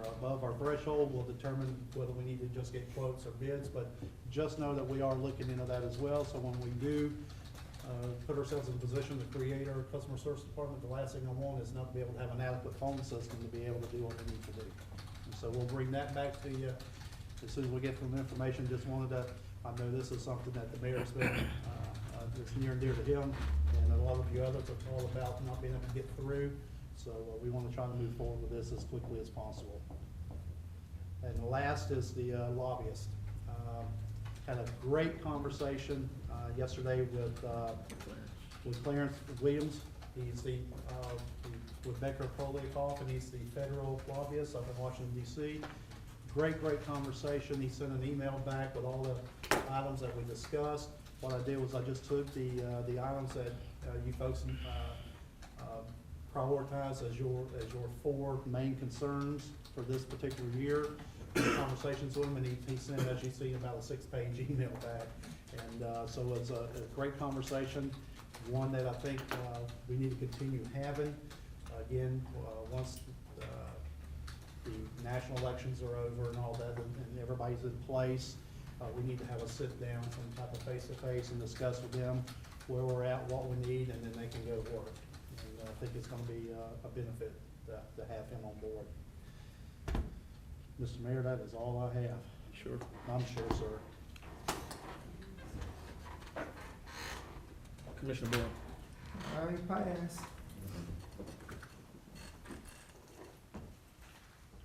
above our threshold, will determine whether we need to just get quotes or bids. But just know that we are looking into that as well. So when we do put ourselves in a position to create our customer service department. The last thing I want is not to be able to have an adequate phone system to be able to do what we need to do. And so we'll bring that back to you as soon as we get some information. Just wanted to, I know this is something that the mayor's been, it's near and dear to him, and a lot of you others are all about not being able to get through. So we want to try to move forward with this as quickly as possible. And the last is the lobbyist. Had a great conversation yesterday with Clarence Williams. He's the with Becker Polikoff, and he's the federal lobbyist up in Washington D.C. Great conversation. He sent an email back with all the items that we discussed. What I did was I just took the items that you folks prioritize as your 4 main concerns for this particular year. Conversations with him, and he sent, as you see, about a 6-page email back. And so it's a great conversation, one that I think we need to continue having. Again, once the national elections are over and all that, and everybody's in place, we need to have a sit down, some type of face-to-face, and discuss with them where we're at, what we need, and then they can go to work. And I think it's gonna be a benefit to have him on board. Mr. Mayor, that is all I have. Sure. I'm sure, sir. Commissioner Boyle. I pass.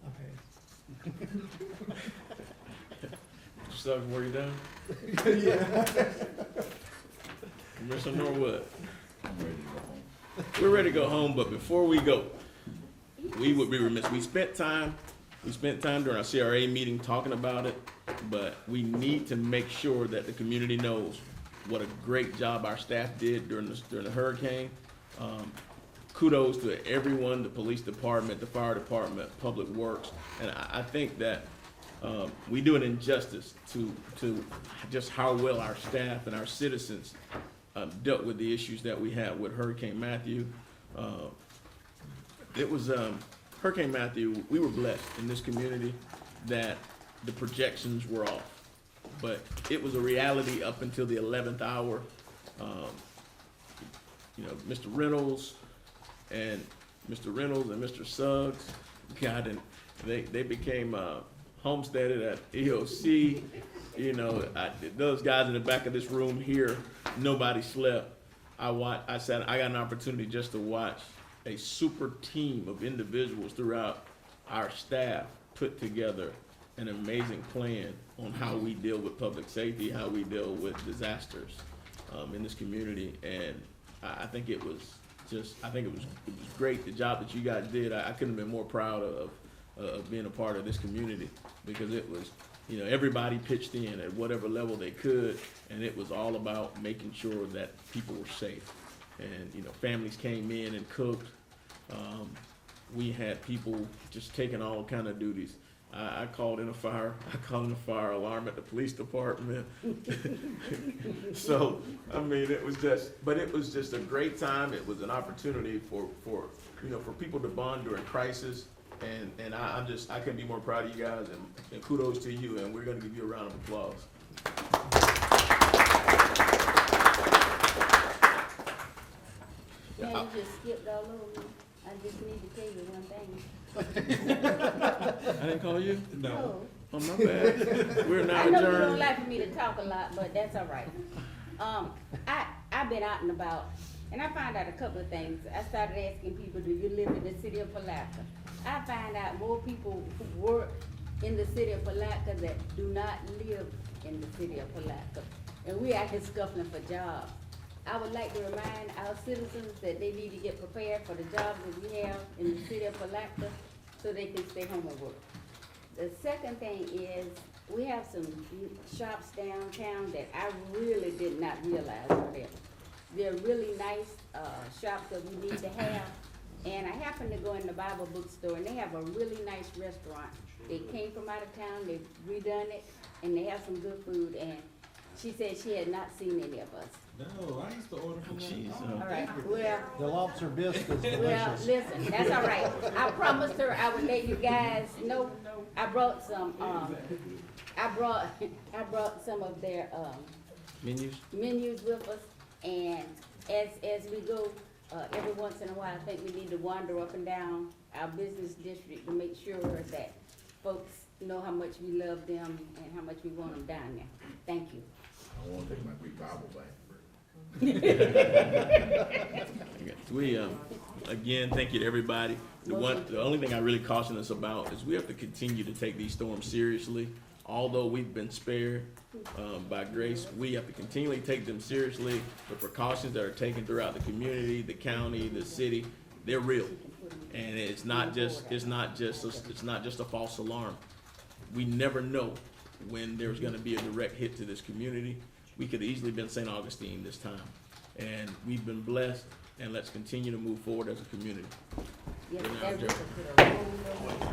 Okay. Mr. Suggs, were you done? Yeah. Commissioner Norwood. I'm ready to go home. We're ready to go home, but before we go, we would be remiss. We spent time during our CRA meeting talking about it, but we need to make sure that the community knows what a great job our staff did during the hurricane. Kudos to everyone, the police department, the fire department, public works, and I think that we do an injustice to just how well our staff and our citizens dealt with the issues that we had with Hurricane Matthew. It was Hurricane Matthew. We were blessed in this community that the projections were off, but it was a reality up until the 11th hour. Mr. Reynolds and Mr. Suggs, God, and they became homesteaded at EOC. Those guys in the back of this room here, nobody slept. I got an opportunity just to watch a super team of individuals throughout our staff put together an amazing plan on how we deal with public safety, how we deal with disasters in this community. And I think it was great, the job that you guys did. I couldn't have been more proud of being a part of this community, because it was, everybody pitched in at whatever level they could, and it was all about making sure that people were safe. And, families came in and cooked. We had people just taking all kind of duties. I called in a fire alarm at the police department. So, it was just a great time. It was an opportunity for people to bond during crisis. And I couldn't be more proud of you guys, and kudos to you, and we're gonna give you a round of applause. Yeah, you just skipped all over me. I just need to tell you one thing. I didn't call you? No. Oh, my bad. We're now I know you don't adjourned. like for me to talk a lot, but that's all right. I've been out and about, and I found out a couple of things. I started asking people, do you live in the city of Palatka? I find out more people who work in the city of Palatka that do not live in the city of Palatka. And we out here scuffling for jobs. I would like to remind our citizens that they need to get prepared for the jobs that we have in the city of Palatka so they can stay home and work. The second thing is, we have some shops downtown that I really did not realize are there. They're really nice shops that we need to have. And I happened to go in the Bible bookstore, and they have a really nice restaurant. They came from out of town, they've redone it, and they have some good food. And she said she had not seen any of us. No, I used to order from that. All right, well, The lobster bisque is well, delicious. listen, that's all right. I promised her I would let you guys know. I brought some, I brought some of their, Menus? menus with us, And as we go, every once in a while, I think we need to wander up and down our business district to make sure that folks know how much we love them and how much we want them down there. Thank you. I wanna take my Greek Bible back. We, again, thank you to everybody. The only thing I really caution us about is we have to continue to take these storms seriously. Although we've been spared, by grace, we have to continually take them seriously. The precautions that are taken throughout the community, the county, the city, they're real. And it's not just a false alarm. We never know when there's gonna be a direct hit to this community. We could have easily been St. Augustine this time. And we've been blessed, and let's continue to move forward as a community. Yes, Good night, that was Joe. a good.